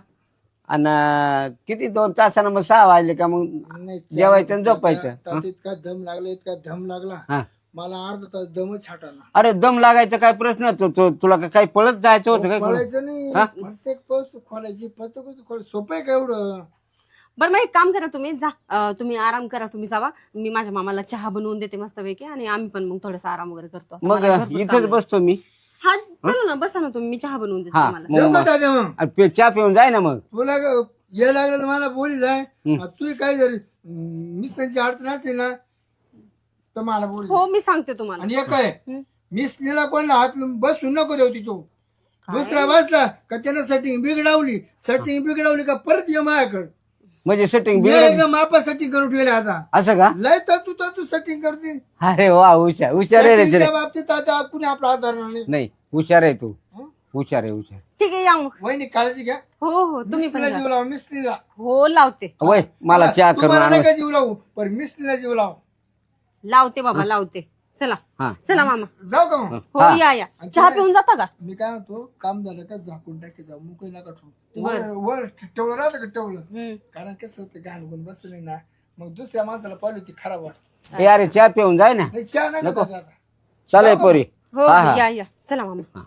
आणि किती 2 तासानं मग 6 वाजले का मग नाही, जेवायचं आणि झोपायचं. त्यात इतका दम लागला, इतका दम लागला, हा. मला अर्धा तास दमच छाटाला. अरे दम लागायचा काय प्रश्न तुला काही पळत जायचं होतं काय? खोलायचं नाही, प्रत्येक वस्तू खोलायची, प्रत्येक वस्तू खोलायची. सोपं आहे का एवढं? बरं मग एक काम करा, तुम्ही जा, तुम्ही आराम करा, तुम्ही जावा. मी माझ्या मामाला चहा बनवून देते मस्तपैकी, आणि आम्ही पण मग थोडासा आराम वगैरे करतो. मग इथंच बसतो मी. हा चला ना, बसा ना तुम्ही, मी चहा बनवून देते हा, तुम्हाला. येऊ का दादा मग? चहा पिऊन जाय ना मग. तुला ये लागलं तर मला बोली जाय. तू काय जरी मिस्टरची अडचण असते ना तर मला बोली. हो, मी सांगते तुम्हाला. आणि एक आहे, मिस्त्रीला कोणला हात बसून नको देऊ तिचो. दुसरा बसला का त्यानं सेटिंग बिघडवली का परत ये माझ्याकडे. म्हणजे सेटिंग मी एकदम मापा सेटिंग करून ठेवले आता. असं का? लय तू सेटिंग करते. अरे वा, हुशार आहे रे. Setting च्या बाबतीत आता कुणी आपला हात धरणार नाही. नाही, हुशार आहे तू. हुशार आहे हुशार. ठीक आहे या मग. वहिनी काळजी घ्या. हो हो तुम्ही पण मिस्त्रीला जा. जीव लावा मिस्त्रीला. हो लावते वय मला चहा करून तुम्हाला आण. नाही का जीव लावू पण मिस्त्रीला जीव लावा. लावते बाबा लावते. चला हा चला मामा. जाऊ का मग? हो या या. चहा पिऊन जाता का? मी काय म्हणतो काम झालं का झाकून टाकी जाऊ मुकळी नका ठेवू. ते बरं. वर टेवलं राहतं का टेवलं हम्म. कारण कसं होतं घाण गुण बसले ना मग दुसऱ्या माणसाला पाहिली ती खराब वाटत. ए अरे चहा पिऊन जाय ना. नाही चहा नाही नको. का आता? चालेल पोरी. हो हा, हा. या या. चला मामा. हा.